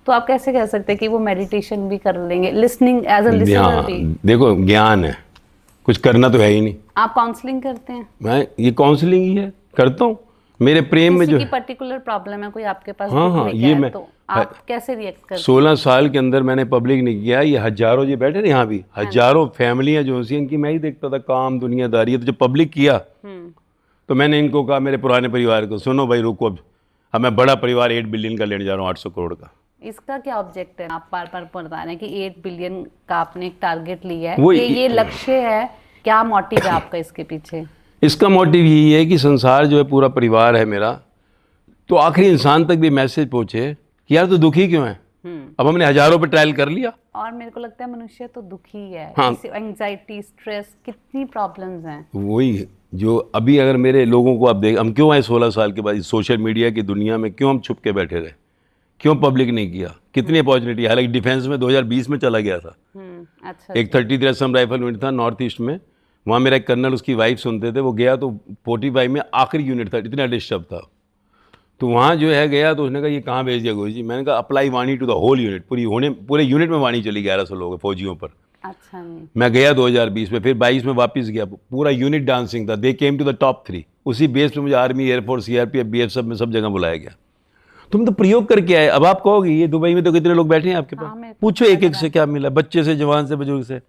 तो आप कैसे कह सकते हैं कि वो मेडिटेशन भी कर लेंगे, लिसनिंग एज अ लिसनर भी? देखो ज्ञान है, कुछ करना तो है ही नहीं। आप काउंसलिंग करते हैं? मैं ये काउंसलिंग ही है, करता हूँ। मेरे प्रेम में जो किसी की पर्टिकुलर प्रॉब्लम है, कोई आपके पास हाँ दुख हाँ, लेके ये आए, मैं तो आप कैसे रिएक्ट करते हैं? 16 साल के अंदर मैंने पब्लिक नहीं किया, ये हजारों जो बैठे ना यहाँ भी, हजारों फैमिलियाँ जो सी, इनकी मैं ही देखता था काम दुनियादारी है। तो जब पब्लिक किया तो मैंने इनको कहा, मेरे पुराने परिवार को, सुनो भाई रुको, अब मैं बड़ा परिवार 8 बिलियन का लेने जा रहा हूँ, 800 करोड़ का। इसका क्या ऑब्जेक्ट है? आप बार बार बता रहे हैं कि 8 बिलियन का आपने एक टारगेट लिया है, वो ये लक्ष्य है, क्या मोटिव है आपका इसके पीछे? इसका मोटिव यही है कि संसार जो है पूरा परिवार है मेरा, तो आखिरी इंसान तक भी मैसेज पहुंचे कि यार तू दुखी क्यों है। अब हमने हजारों पे ट्रायल कर लिया। और मेरे को लगता है मनुष्य तो दुखी है, हाँ। एंजाइटी, स्ट्रेस, कितनी प्रॉब्लम्स हैं। वही जो अभी अगर मेरे लोगों को आप देख, हम क्यों आए 16 साल के बाद सोशल मीडिया की दुनिया में, क्यों हम छुप के बैठे रहे, क्यों पब्लिक नहीं किया? कितनी अपॉर्चुनिटी, हालांकि डिफेंस में 2020 में चला गया था। अच्छा। एक 33 असम राइफल यूनिट था नॉर्थ ईस्ट में, वहाँ मेरा एक कर्नल, उसकी वाइफ सुनते थे, वो गया तो 45 में आखिरी यूनिट था, इतना डिस्टर्ब था। तो वहाँ जो है गया, तो उसने कहा ये कहाँ भेज दिया गुरु जी? मैंने कहा apply vani to the whole unit, पूरे यूनिट में वाणी चली 1100 लोग फौजियों पर। अच्छा नहीं। मैं गया 2020 में, फिर 22 में वापस गया, पूरा यूनिट डांसिंग था, दे केम टू द टॉप 3। उसी बेस पे मुझे आर्मी, एयरफोर्स, सीआरपीएफ, बीएफ सब में सब जगह बुलाया गया। तुम तो प्रयोग करके आए। अब आप कहोगे ये दुबई में तो कितने लोग बैठे हैं आपके पास, पूछो एक एक से क्या मिला, बच्चे से, जवान से, बुजुर्ग से।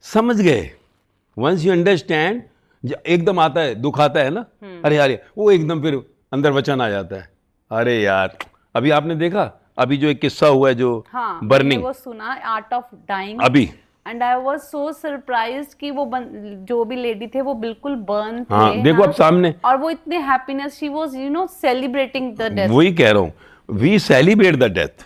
समझ गए? वंस यू अंडरस्टैंड, एकदम आता है दुख, आता है ना, अरे यार वो एकदम फिर अंदर वचन आ जाता है। अरे यार अभी आपने देखा, अभी जो एक किस्सा हुआ है जो बर्निंग, वो सुना, आर्ट ऑफ डाइंग, अभी, and I was so surprised कि वो जो भी लेडी थे वो बिल्कुल बर्न थे। हाँ देखो अब सामने, और वो इतने happiness, she was celebrating the death. वही कह रहा हूँ, वी सेलिब्रेट द डेथ,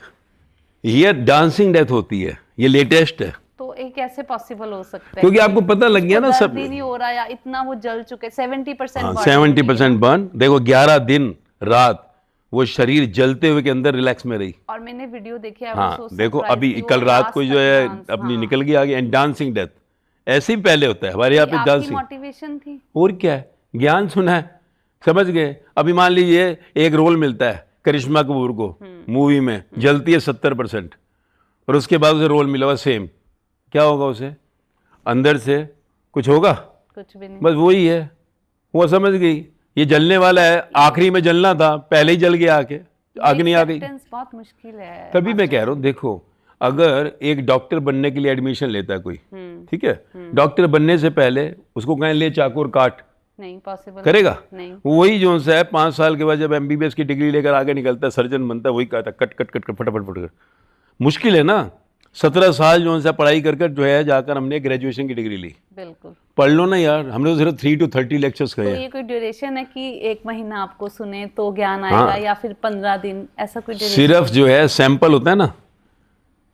ये डांसिंग डेथ होती है, ये लेटेस्ट है। तो ये कैसे पॉसिबल हो सकता है? क्योंकि आपको पता लग गया ना, सब नहीं हो रहा, या इतना वो जल चुके, 70% 70% बर्न। देखो 11 दिन रात वो शरीर जलते हुए के अंदर रिलैक्स में रही। और मैंने वीडियो देखी है। हाँ देखो अभी कल रात को जो है अपनी निकल गई आगे। एंड डांसिंग डेथ ऐसे ही पहले होता है हमारे यहाँ पे डांसिंग। मोटिवेशन थी और क्या है, ज्ञान सुना है, समझ गए। अभी मान लीजिए एक रोल मिलता है करिश्मा कपूर को मूवी में, जलती है 70%, और उसके बाद उसे रोल मिला हुआ सेम, क्या होगा उसे? अंदर से कुछ होगा? कुछ भी नहीं। बस वही है, वो समझ गई ये जलने वाला है, आखिरी में जलना था, पहले ही जल गया, आके अग्नि आ गई। बहुत मुश्किल है। तभी मैं कह रहा हूँ, देखो अगर एक डॉक्टर बनने के लिए एडमिशन लेता है कोई, ठीक है, डॉक्टर बनने से पहले उसको कहें ले चाकू और काट, नहीं पॉसिबल करेगा? नहीं। वही जो है 5 साल के बाद जब एमबीबीएस की डिग्री लेकर आगे निकलता है, सर्जन बनता है, वही कहता है कट कट कट कट फटाफट फटाफट। मुश्किल है ना। 17 साल जो है पढ़ाई कर जो है जाकर हमने ग्रेजुएशन की डिग्री ली। बिल्कुल पढ़ लो ना यार, हमने तो सिर्फ 3 to 30 लेक्चर्स किए। तो ये कोई ड्यूरेशन है कि 1 महीना आपको सुने तो ज्ञान आएगा, या फिर 15 दिन, ऐसा कोई ड्यूरेशन? सिर्फ जो है सैंपल होता है ना,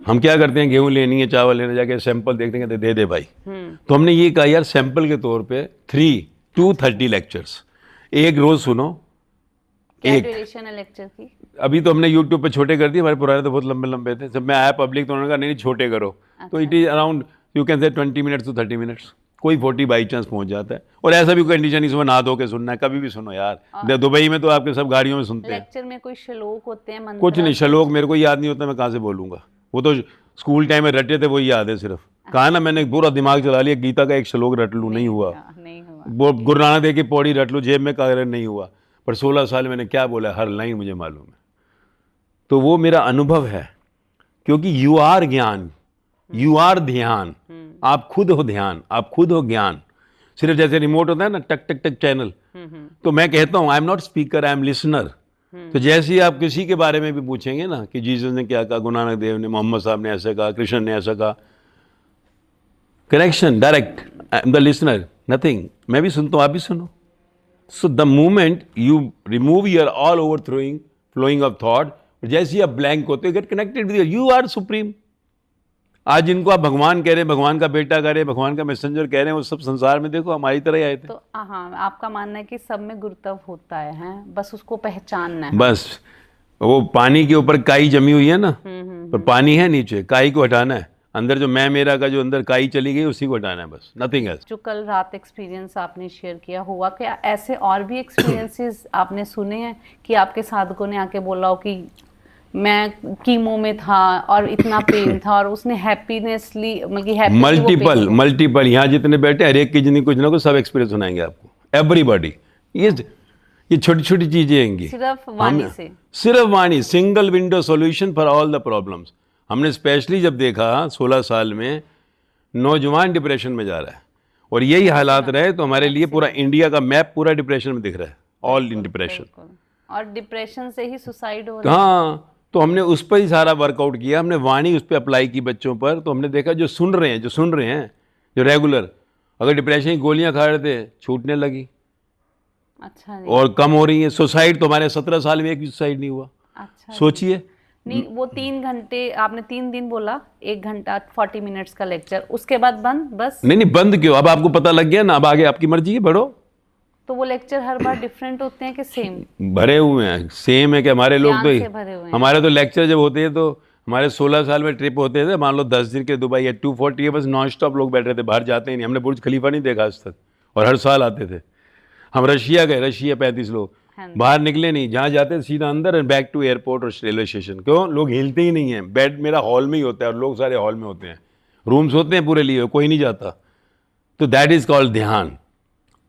हम क्या करते हैं, गेहूं लेनी है, चावल लेने, जाके सैंपल देखते हैं, दे दे भाई। तो हमने ये कहा यार सैंपल के तौर पे 3 to 30 लेक्चर्स, एक रोज सुनो। क्या ड्यूरेशन है लेक्चर की? अभी तो हमने यूट्यूब पे छोटे कर दिए, हमारे पुराने तो बहुत लंबे लंबे थे। जब मैं आया पब्लिक तो उन्होंने कहा नहीं छोटे करो। तो it is around you can say 20 minutes to 30 minutes, कोई 40 बाई चांस पहुंच जाता है। और ऐसा भी कोई कंडीशन नहीं, सुबह नहा धो के सुनना है, कभी भी सुनो यार। दुबई में तो आपके सब गाड़ियों में सुनते हैं। लेक्चर में कोई श्लोक होते हैं, मंत्र? कुछ नहीं, श्लोक मेरे को याद नहीं होता, मैं कहाँ से बोलूँगा। वो तो स्कूल टाइम में रटे थे, वही याद है सिर्फ। कहा ना मैंने पूरा दिमाग चला लिया, गीता का एक श्लोक रट लूँ, नहीं हुआ। गुरु नानक देव की पौड़ी रट लूँ जेब में, कार्य नहीं हुआ। पर 16 साल मैंने क्या बोला, हर लाइन मुझे मालूम है। तो वो मेरा अनुभव है, क्योंकि यू आर ज्ञान, यू आर ध्यान, आप खुद हो ध्यान, आप खुद हो ज्ञान। सिर्फ जैसे रिमोट होता है ना, टक टक टक चैनल, तो मैं कहता हूँ I am not speaker, I am listener. तो जैसे ही आप किसी के बारे में भी पूछेंगे ना कि जीसस ने क्या कहा, गुरु नानक देव ने, मोहम्मद साहब ने ऐसा कहा, कृष्ण ने ऐसा कहा, connection direct, I am the listener, nothing. मैं भी सुनता हूँ, आप भी सुनो। So the moment you remove your all over flowing of thought, जैसे ही आप ब्लैंक होते हो, get connected with you are supreme. आज जिनको आप भगवान कह रहे हैं, भगवान का बेटा कह रहे हैं, भगवान का मैसेंजर कह रहे हैं, वो सब संसार में देखो हमारी तरह ही आए थे। तो हाँ, आपका मानना है कि सब में गुरुत्व होता है, हैं? बस उसको पहचानना है। बस वो पानी के ऊपर काई जमी हुई है ना, पर पानी है नीचे, काई को हटाना है। अंदर जो मैं मेरा का जो अंदर काई चली गई उसी को हटाना है, बस, नथिंग एल्स। जो कल रात एक्सपीरियंस आपने शेयर किया, हुआ क्या ऐसे और भी एक्सपीरियंसेस आपने सुने हैं कि आपके साधकों ने आके बोला हो कि मैं कीमो में था और इतना पेन था और उसने हैप्पीनेसली मतलब मल्टीपल यहाँ जितने बैठे हर एक की जिंदगी कुछ ना कुछ सब एक्सपीरियंस सुनाएंगे आपको, एवरीबॉडी। ये छोटी छोटी चीजें हैं, सिर्फ वाणी से, सिर्फ वाणी, single window solution for all the problems. हमने स्पेशली जब देखा 16 साल में नौजवान डिप्रेशन में जा रहा है और यही हालात रहे तो हमारे लिए पूरा इंडिया का मैप पूरा डिप्रेशन में दिख रहा है, ऑल इन डिप्रेशन। और डिप्रेशन से ही सुसाइड हो रहा है। हाँ, तो हमने उस पर ही सारा वर्कआउट किया, हमने वाणी उस पर अप्लाई की बच्चों पर। तो हमने देखा जो सुन रहे हैं जो रेगुलर, अगर डिप्रेशन की गोलियां खा रहे थे छूटने लगी। अच्छा जी। और कम हो रही है। सुसाइड तो हमारे 17 साल में एक भी सुसाइड नहीं हुआ। अच्छा, सोचिए। नहीं, वो 3 घंटे आपने 3 दिन बोला, 1 घंटा 40 मिनट्स का लेक्चर, उसके बाद बंद बस? नहीं बंद क्यों, अब आपको पता लग गया ना, अब आगे आपकी मर्जी है, बढ़ो। तो वो लेक्चर हर बार डिफरेंट होते हैं कि सेम? भरे हुए हैं, सेम है कि हमारे लोग ज्ञान से भरे हुए हैं। हमारे तो लेक्चर जब होते हैं तो हमारे 16 साल में ट्रिप होते थे, मान लो 10 दिन के दुबई या 240 बस नॉन स्टॉप लोग बैठ रहे थे, बाहर जाते ही नहीं। हमने बुर्ज खलीफा नहीं देखा आज तक और हर साल आते थे। हम रशिया गए, रशिया 35 लोग, बाहर निकले नहीं, जहाँ जाते सीधा अंदर एंड बैक टू एयरपोर्ट और रेलवे स्टेशन। क्यों? लोग हिलते ही नहीं है। बेड मेरा हॉल में ही होता है और लोग सारे हॉल में होते हैं, रूम्स होते हैं पूरे लिए, कोई नहीं जाता। तो दैट इज कॉल्ड ध्यान।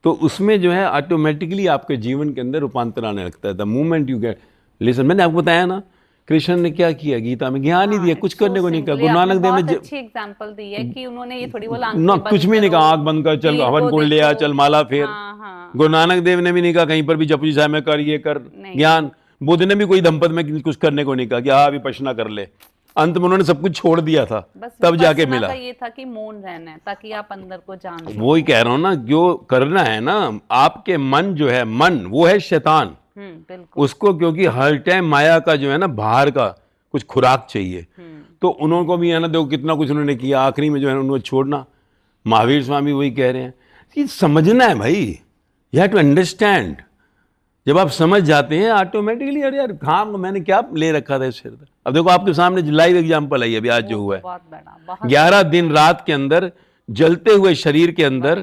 तो उसमें जो है ऑटोमेटिकली आपके जीवन के अंदर रूपांतर आने लगता है। The moment you get listen, मैंने आपको बताया ना कृष्ण ने क्या किया गीता में, ज्ञान ही दिया, कुछ करने को नहीं कहा। गुरु नानक देव ने अच्छी एग्जांपल दी है कि उन्होंने ये थोड़ी बोला ना, कुछ भी नहीं कहा, आंख बंद कर, चल हवन कुंड ले आ, चल माला फेर। गुरु नानक देव ने भी नहीं कहा कहीं पर भी जपजी साहब में कर, ये कर ज्ञान। बुद्ध ने भी कोई दंपत में कुछ करने को नहीं कहा कि हाँ विपश्यना कर ले। अंत में उन्होंने सब कुछ छोड़ दिया था, तब जाके मिला। ये था कि मौन रहना है ताकि आप अंदर को जान सकें। वो ही कह रहा हूँ ना, जो करना है ना, आपके मन जो है, मन वो है शैतान। बिल्कुल। उसको क्योंकि हर टाइम माया का जो है ना, बाहर का कुछ खुराक चाहिए। तो उन्होंने भी है ना, देखो कितना कुछ उन्होंने किया, आखिरी में जो है उन्होंने छोड़ना। महावीर स्वामी वही कह रहे हैं कि समझना है भाई, यू हैव टू अंडरस्टैंड। जब आप समझ जाते हैं ऑटोमेटिकली, अरे यार काम मैंने क्या ले रखा था इस सिर पर। अब देखो आपके सामने लाइव एग्जांपल है अभी आज जो हुआ है, 11 दिन रात के अंदर जलते हुए शरीर के अंदर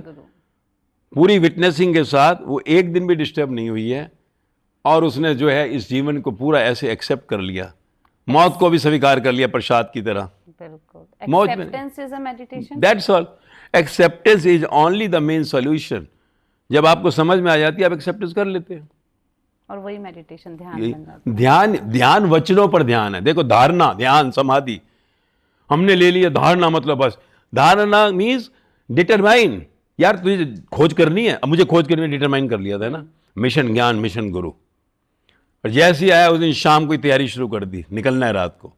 पूरी विटनेसिंग के साथ वो एक दिन भी डिस्टर्ब नहीं हुई है और उसने जो है इस जीवन को पूरा ऐसे एक्सेप्ट कर लिया, मौत को भी स्वीकार कर लिया प्रसाद की तरह। बिल्कुल। Acceptance is a meditation. That's all. Acceptance is only the main solution. जब आपको समझ में आ जाती है आप एक्सेप्टेंस कर लेते हैं और वही मेडिटेशन, ध्यान। ध्यान वचनों पर ध्यान है। देखो धारणा, ध्यान, समाधि हमने ले लिया। धारणा मतलब बस, धारणा मीन्स डिटरमाइन। यार तुझे खोज करनी है, अब मुझे खोज करनी है, डिटरमाइन कर लिया था ना। मिशन ज्ञान, मिशन गुरु। और जैसे ही आया उस दिन शाम को तैयारी शुरू कर दी, निकलना है रात को।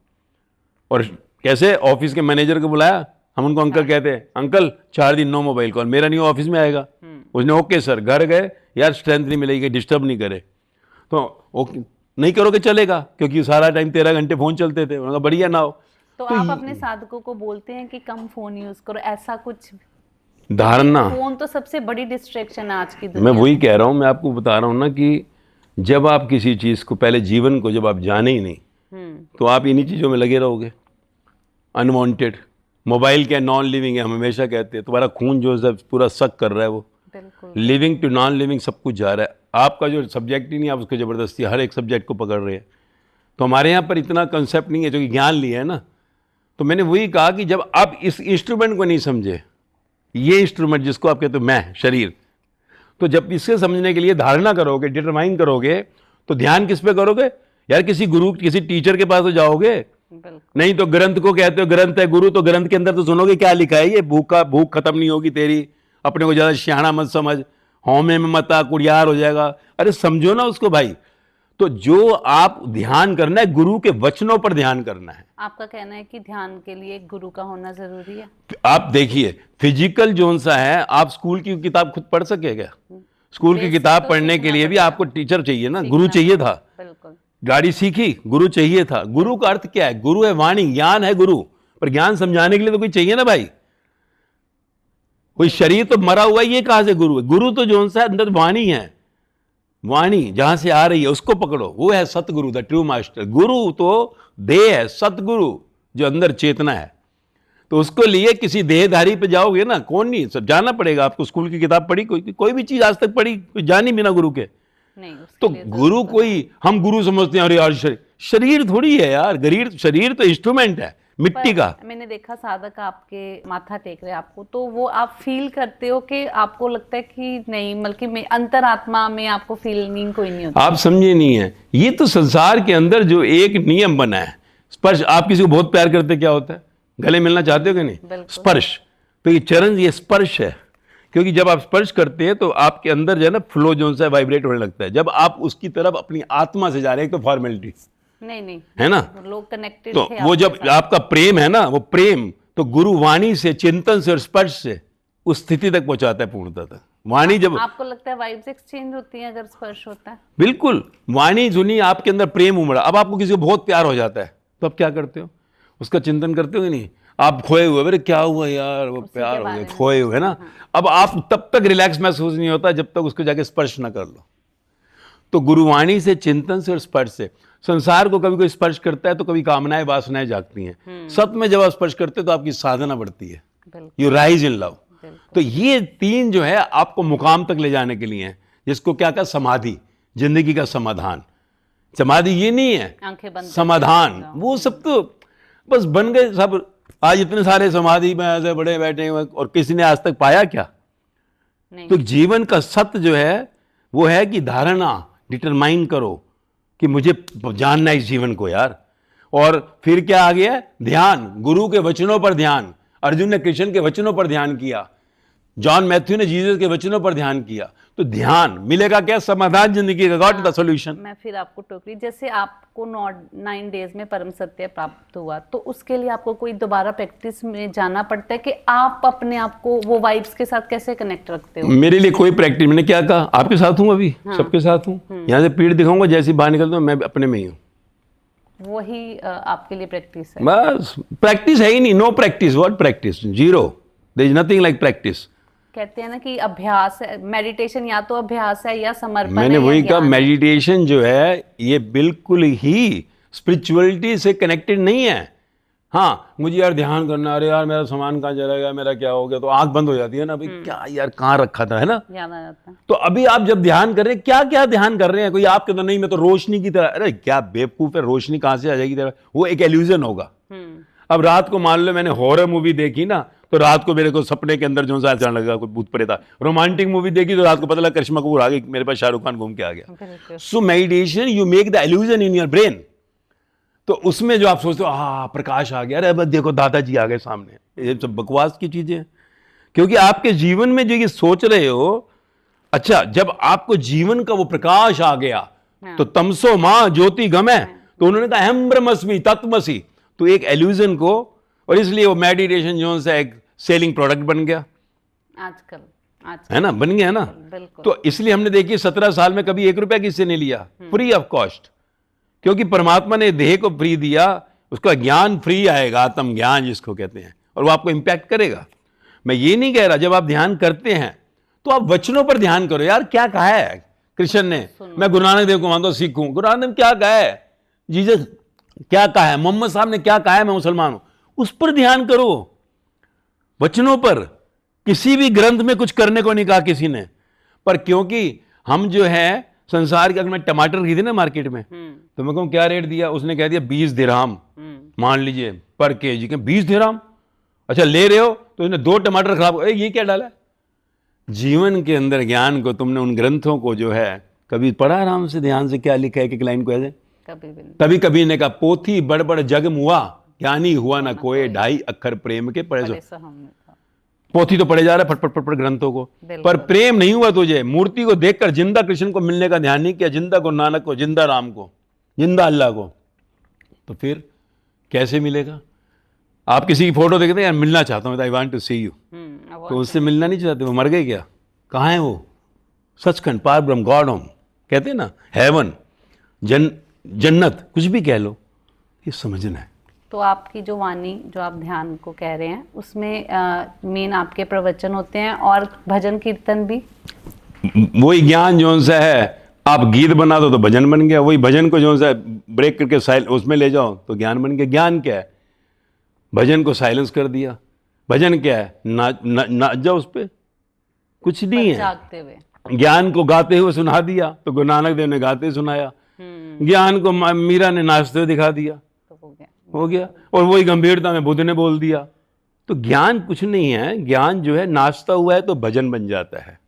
और कैसे? ऑफिस के मैनेजर को बुलाया, हम उनको अंकल कहते हैं, अंकल 4 दिन नो मोबाइल कॉल, मेरा नहीं ऑफिस में आएगा। उसने ओके सर। घर गए, यार स्ट्रेंथ नहीं मिलेगी, डिस्टर्ब नहीं करे। तो ओके नहीं करोगे चलेगा, क्योंकि सारा टाइम 13 घंटे फोन चलते थे। उन्होंने कहा बढ़िया ना हो। तो आप अपने साधकों को बोलते हैं कि कम फोन यूज करो, ऐसा कुछ? धारणा, फोन तो सबसे बड़ी डिस्ट्रैक्शन है आज की दुनिया। मैं वही कह रहा हूँ, मैं आपको बता रहा हूँ ना कि जब आप किसी चीज़ को, पहले जीवन को जब आप जाने ही नहीं तो आप इन्हीं चीज़ों में लगे रहोगे। अनवांटेड मोबाइल क्या नॉन लिविंग है, हम हमेशा कहते हैं। तुम्हारा खून जो है पूरा सक कर रहा है, वो लिविंग टू नॉन लिविंग सब कुछ जा रहा है। आपका जो सब्जेक्ट ही नहीं, आप उसको ज़बरदस्ती हर एक सब्जेक्ट को पकड़ रहे हैं। तो हमारे यहाँ पर इतना कंसेप्ट नहीं है, जो कि ज्ञान लिया है ना। तो मैंने वही कहा कि जब आप इस इंस्ट्रूमेंट को नहीं समझे, ये इंस्ट्रूमेंट जिसको आप कहते हो मैं, शरीर, तो जब इससे समझने के लिए धारणा करोगे, डिटरमाइन करोगे, तो ध्यान किस पे करोगे? यार किसी गुरु, किसी टीचर के पास तो जाओगे नहीं। तो ग्रंथ को कहते हो, ग्रंथ है गुरु, तो ग्रंथ के अंदर तो सुनोगे क्या लिखा है, ये भूख खत्म नहीं होगी तेरी, अपने को ज़्यादा सियाना मत समझ, हौमे में मत आ, कुड़ियार हो जाएगा। अरे समझो ना उसको भाई। तो जो आप ध्यान करना है, गुरु के वचनों पर ध्यान करना है। आपका कहना है कि ध्यान के लिए गुरु का होना जरूरी है। आप देखिए, फिजिकल जोन सा है, आप स्कूल की किताब खुद पढ़ सके क्या? स्कूल की किताब पढ़ने के लिए भी आपको टीचर चाहिए ना, गुरु चाहिए था। बिल्कुल। गाड़ी सीखी, गुरु चाहिए था। गुरु का अर्थ क्या है? गुरु है वाणी, ज्ञान है गुरु, पर ज्ञान समझाने के लिए तो कोई चाहिए ना भाई। कोई शरीर तो मरा हुआ है, ये कहां से गुरु है? गुरु तो जो सा अंदर वाणी है, वाणी जहां से आ रही है उसको पकड़ो, वो है सतगुरु, द ट्रू मास्टर। गुरु तो देह है, सतगुरु जो अंदर चेतना है। तो उसको लिए किसी देहधारी पे जाओगे ना, कौन नहीं, सब जाना पड़ेगा आपको। स्कूल की किताब पढ़ी, कोई भी चीज आज तक पढ़ी, कोई जानी बिना गुरु के? नहीं, तो गुरु कोई हम गुरु समझते हैं, अरे यार शरीर थोड़ी है यार, शरीर तो इंस्ट्रूमेंट है मिट्टी का। मैंने देखा साधक आपके माथा टेक रहे आपको, तो वो आप फील करते हो कि आपको लगता है कि नहीं, बल्कि में अंतरात्मा में आपको फीलिंग कोई नहीं होती? आप समझे नहीं है, ये तो संसार के अंदर जो एक नियम बना है, स्पर्श। आप किसी को बहुत प्यार करते, क्या होता है? गले मिलना चाहते हो कि नहीं? स्पर्श। तो ये चरण, ये स्पर्श है। क्योंकि जब आप स्पर्श करते हैं तो आपके अंदर जो है ना फ्लो जो सा वाइब्रेट होने लगता है। जब आप उसकी तरफ अपनी आत्मा से जा रहे हैं तो फॉर्मेलिटी नहीं है ना, लोग कनेक्टेड तो वो जब आपका प्रेम है ना, वो प्रेम तो गुरु वाणी से, चिंतन से और स्पर्श से उस स्थिति तक पहुंचाता है, पूर्णता तक। वाणी जब आपको लगता है वाइब्स एक्सचेंज होती हैं अगर स्पर्श होता है? बिल्कुल। वाणी सुनी, आपके अंदर प्रेम उमड़ा। अब आपको किसी को बहुत प्यार हो जाता है तो आप क्या करते हो? उसका चिंतन करते हो कि नहीं? आप खोए हुए, अरे क्या हुआ यार, वो प्यार हो गया, खोए हुए, है ना। अब आप तब तक रिलैक्स महसूस नहीं होता जब तक उसको जाके स्पर्श ना कर लो। तो गुरुवाणी से, चिंतन से और स्पर्श से। संसार को कभी कोई स्पर्श करता है तो कभी कामनाएं, वासनाएं जागती हैं। सत्य में जब आप स्पर्श करते हो तो आपकी साधना बढ़ती है, यू राइज इन लव। तो ये तीन जो है आपको मुकाम तक ले जाने के लिए हैं, जिसको क्या कहा, समाधि, जिंदगी का समाधान। समाधि ये नहीं है, आंखें बंद समाधान वो सब तो बस बन गए सब। आज इतने सारे समाधि में ऐसे बड़े बैठे हुए और किसी ने आज तक पाया क्या? नहीं। तो जीवन का सत्य जो है वो है कि धारणा, डिटरमाइन करो कि मुझे जानना है इस जीवन को यार। और फिर क्या आ गया? ध्यान, गुरु के वचनों पर ध्यान। अर्जुन ने कृष्ण के वचनों पर ध्यान किया, जॉन मैथ्यू ने जीसस के वचनों पर ध्यान किया। तो ध्यान मिलेगा क्या? समाधान जिंदगी का, गॉट द सॉल्यूशन। मैं फिर आपको टोकरी, जैसे आपको 9 डेज में परम सत्य प्राप्त हुआ, तो उसके लिए आपको कोई दोबारा प्रैक्टिस में जाना पड़ता है कि आप अपने आप को वो वाइब्स के साथ कैसे कनेक्ट रखते हो? मेरे लिए कोई प्रैक्टिस, मैंने क्या कहा, आपके साथ हूँ अभी, सबके साथ हूँ। यहाँ से पीठ दिखाऊंगा, जैसे बाहर निकलता हूँ मैं अपने में ही हूँ। वही आपके लिए प्रैक्टिस है? बस प्रैक्टिस है ही नहीं, no practice. What practice? Zero, there is nothing like practice. कहते हैं ना कि अभ्यास है, मेडिटेशन या तो अभ्यास है या समर्पण। मैंने वही कहा, मेडिटेशन जो है ये बिल्कुल ही स्पिरिचुअलिटी से कनेक्टेड नहीं है। हाँ, मुझे यार ध्यान करना, अरे यार मेरा सामान कहाँ चला गया, मेरा क्या हो गया, तो आंख बंद हो जाती है ना, भाई क्या यार कहाँ रखा था, है ना, याद आ जाता है। तो अभी आप जब ध्यान कर रहे हैं, क्या क्या ध्यान कर रहे हैं? कोई आपके अंदर नहीं, मैं तो रोशनी की तरह, अरे क्या बेवकूफ है, रोशनी कहाँ से आ जाएगी तरह? वो एक इल्यूजन होगा। अब रात को मान लो मैंने हॉरर मूवी देखी ना, तो रात को मेरे को सपने के अंदर जो सा चलने लगा, कोई भूत प्रेत। रोमांटिक मूवी देखी तो रात को पता लगा करिश्मा कपूर आ गई, मेरे पास शाहरुख खान घूम के आ गया। So meditation, you make the illusion in your brain. तो उसमें जो आप सोचते हो, हाँ प्रकाश आ गया, अरे बस देखो दादाजी आ गए सामने, ये सब बकवास की चीजें हैं। क्योंकि आपके जीवन में जो ये सोच रहे हो, अच्छा जब आपको जीवन का वो प्रकाश आ गया तो तमसो मां ज्योति गमय, तो उन्होंने कहा अहम ब्रह्मस्मि तत्त्वमसि। तो एक इल्यूजन को, और इसलिए वो मेडिटेशन जो है एक सेलिंग प्रोडक्ट बन गया आजकल, है ना, बन गया ना। तो इसलिए हमने देखिए 17 साल में कभी 1 रुपया किससे नहीं लिया, फ्री ऑफ कॉस्ट। क्योंकि परमात्मा ने देह को फ्री दिया, उसका ज्ञान फ्री आएगा, आत्म ज्ञान जिसको कहते हैं, और वो आपको इंपैक्ट करेगा। मैं ये नहीं कह रहा, जब आप ध्यान करते हैं तो आप वचनों पर ध्यान करो। यार क्या कहा है कृष्ण ने? मैं गुरु नानक देव को मानता हूं, सिख हूं, गुरु नानक देव क्या कहा है, जीसस क्या कहा है, मोहम्मद साहब ने क्या कहा है, मैं मुसलमान हूं, उस पर ध्यान करो, वचनों पर। किसी भी ग्रंथ में कुछ करने को नहीं कहा किसी ने। पर क्योंकि हम जो है संसार के, अगर मैं टमाटर खरीदे ना मार्केट में, तो मैं कहूँ क्या रेट दिया, उसने कह दिया 20 दिरहम, मान लीजिए पर केजी के 20 दिरहम। अच्छा ले रहे हो तो उसने 2 टमाटर खराब, ये क्या डाला है? जीवन के अंदर ज्ञान को तुमने उन ग्रंथों को जो है कभी पढ़ा आराम से ध्यान से, क्या लिखा है एक लाइन को ऐसे? कभी कभी ने कहा पोथी बड़ बड़ जग मुआ, ज्ञानी हुआ ना कोई, 2.5 अक्षर प्रेम के पढ़े सो। पोथी तो पढ़े जा रहा है फटफट फटफट ग्रंथों को, पर प्रेम नहीं हुआ तुझे। मूर्ति को देखकर जिंदा कृष्ण को मिलने का ध्यान नहीं किया, जिंदा गुरु नानक को, जिंदा राम को, जिंदा अल्लाह को, तो फिर कैसे मिलेगा? आप किसी की फोटो देखते हैं, यार मिलना चाहता हूं, I want to see you, तो उससे मिलना नहीं चाहते, वो मर गए क्या? कहाँ है वो? सचखंड, पार ब्रह्म, गॉड होम कहते हैं ना, हेवन, जन्नत, कुछ भी कह लो, ये समझना है। तो आपकी जो वाणी, जो आप ध्यान को कह रहे हैं, उसमें मेन आपके प्रवचन होते हैं और भजन कीर्तन भी? वही ज्ञान जो सा है, आप गीत बना दो तो भजन बन गया, वही भजन को जो सा ब्रेक करके साइल उसमें ले जाओ तो ज्ञान बन गया। ज्ञान क्या है? भजन को साइलेंस कर दिया। भजन क्या है? नाच जाओ उस पर, कुछ नहीं है। जागते हुए ज्ञान को गाते हुए सुना दिया तो गुरु नानक देव ने गाते हुए सुनाया। ज्ञान को मीरा ने नाचते हुए दिखा दिया, तो हो गया। और वही गंभीरता में बुद्ध ने बोल दिया। तो ज्ञान कुछ नहीं है, ज्ञान जो है नाचता हुआ है तो भजन बन जाता है।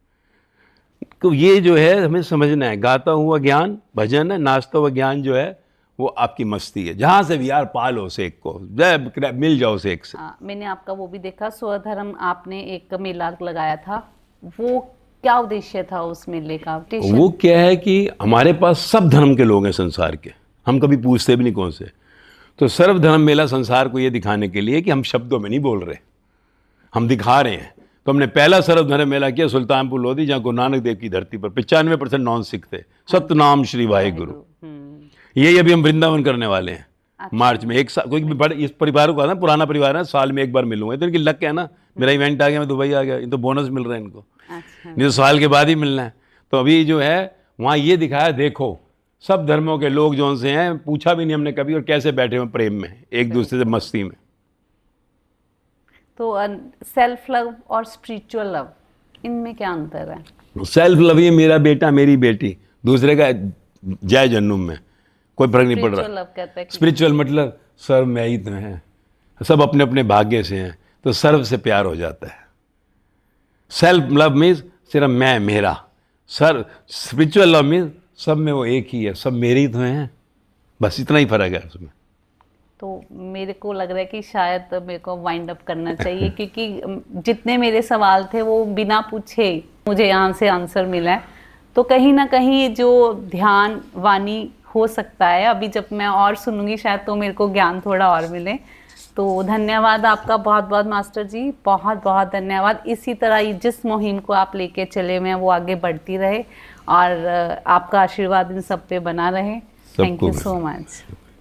तो ये जो है हमें समझना है, गाता हुआ ज्ञान भजन है, नाचता हुआ ज्ञान जो है वो आपकी मस्ती है। जहां से भी यार पालो सेक को, जय मिल जाओ सेक से। मैंने आपका वो भी देखा, स्वधर्म आपने एक मेला लगाया था, वो क्या उद्देश्य था उस मेले का? वो क्या है कि हमारे पास सब धर्म के लोग हैं संसार के, हम कभी पूछते भी नहीं कौन से। तो सर्वधर्म मेला संसार को ये दिखाने के लिए कि हम शब्दों में नहीं बोल रहे, हम दिखा रहे हैं। तो हमने पहला सर्वधर्म मेला किया सुल्तानपुर लोधी, जहाँ गुरु नानक देव की धरती पर 95% नॉन सिख थे। सतनाम श्री वाहेगुरु, यही अभी हम वृंदावन करने वाले हैं। अच्छा। मार्च में। एक साल कोई भी बड़े इस परिवार को ना, पुराना परिवार है, साल में एक बार मिलूंगा। तो इनकी लक है ना, मेरा इवेंट आ गया, मैं दुबई आ गया, इन तो बोनस मिल रहा है इनको। अच्छा। नहीं तो साल के बाद ही मिलना है। तो अभी जो है वहाँ ये दिखाया, देखो सब धर्मों के लोग जो से हैं, पूछा भी नहीं हमने कभी, और कैसे बैठे हुए प्रेम में एक दूसरे से मस्ती में। तो सेल्फ लव और स्पिरिचुअल लव, इनमें क्या अंतर है? सेल्फ लव ये मेरा बेटा मेरी बेटी, दूसरे का जय जन्नुम में कोई फर्क नहीं पड़ रहा। स्पिरिचुअल मतलब सर्व में ही तो है, सब अपने अपने भाग्य से हैं, तो सर्व से प्यार हो जाता है। सेल्फ लव मीन्स सिर्फ मैं मेरा, सर स्पिरिचुअल लव मीन्स सब में वो एक ही है, सब मेरे ही तो हैं, बस इतना ही फर्क है उसमें। तो मेरे को लग रहा है कि शायद मेरे को वाइंड अप करना चाहिए क्योंकि जितने मेरे सवाल थे वो बिना पूछे मुझे यहाँ से आंसर मिला है। तो कहीं ना कहीं जो ध्यान वाणी हो सकता है, अभी जब मैं और सुनूंगी शायद तो मेरे को ज्ञान थोड़ा और मिले। तो धन्यवाद आपका बहुत बहुत मास्टर जी, बहुत बहुत धन्यवाद। इसी तरह जिस मुहिम को आप लेके चले हुए हैं वो आगे बढ़ती रहे और आपका आशीर्वाद इन सब पे बना रहे। Thank you so much.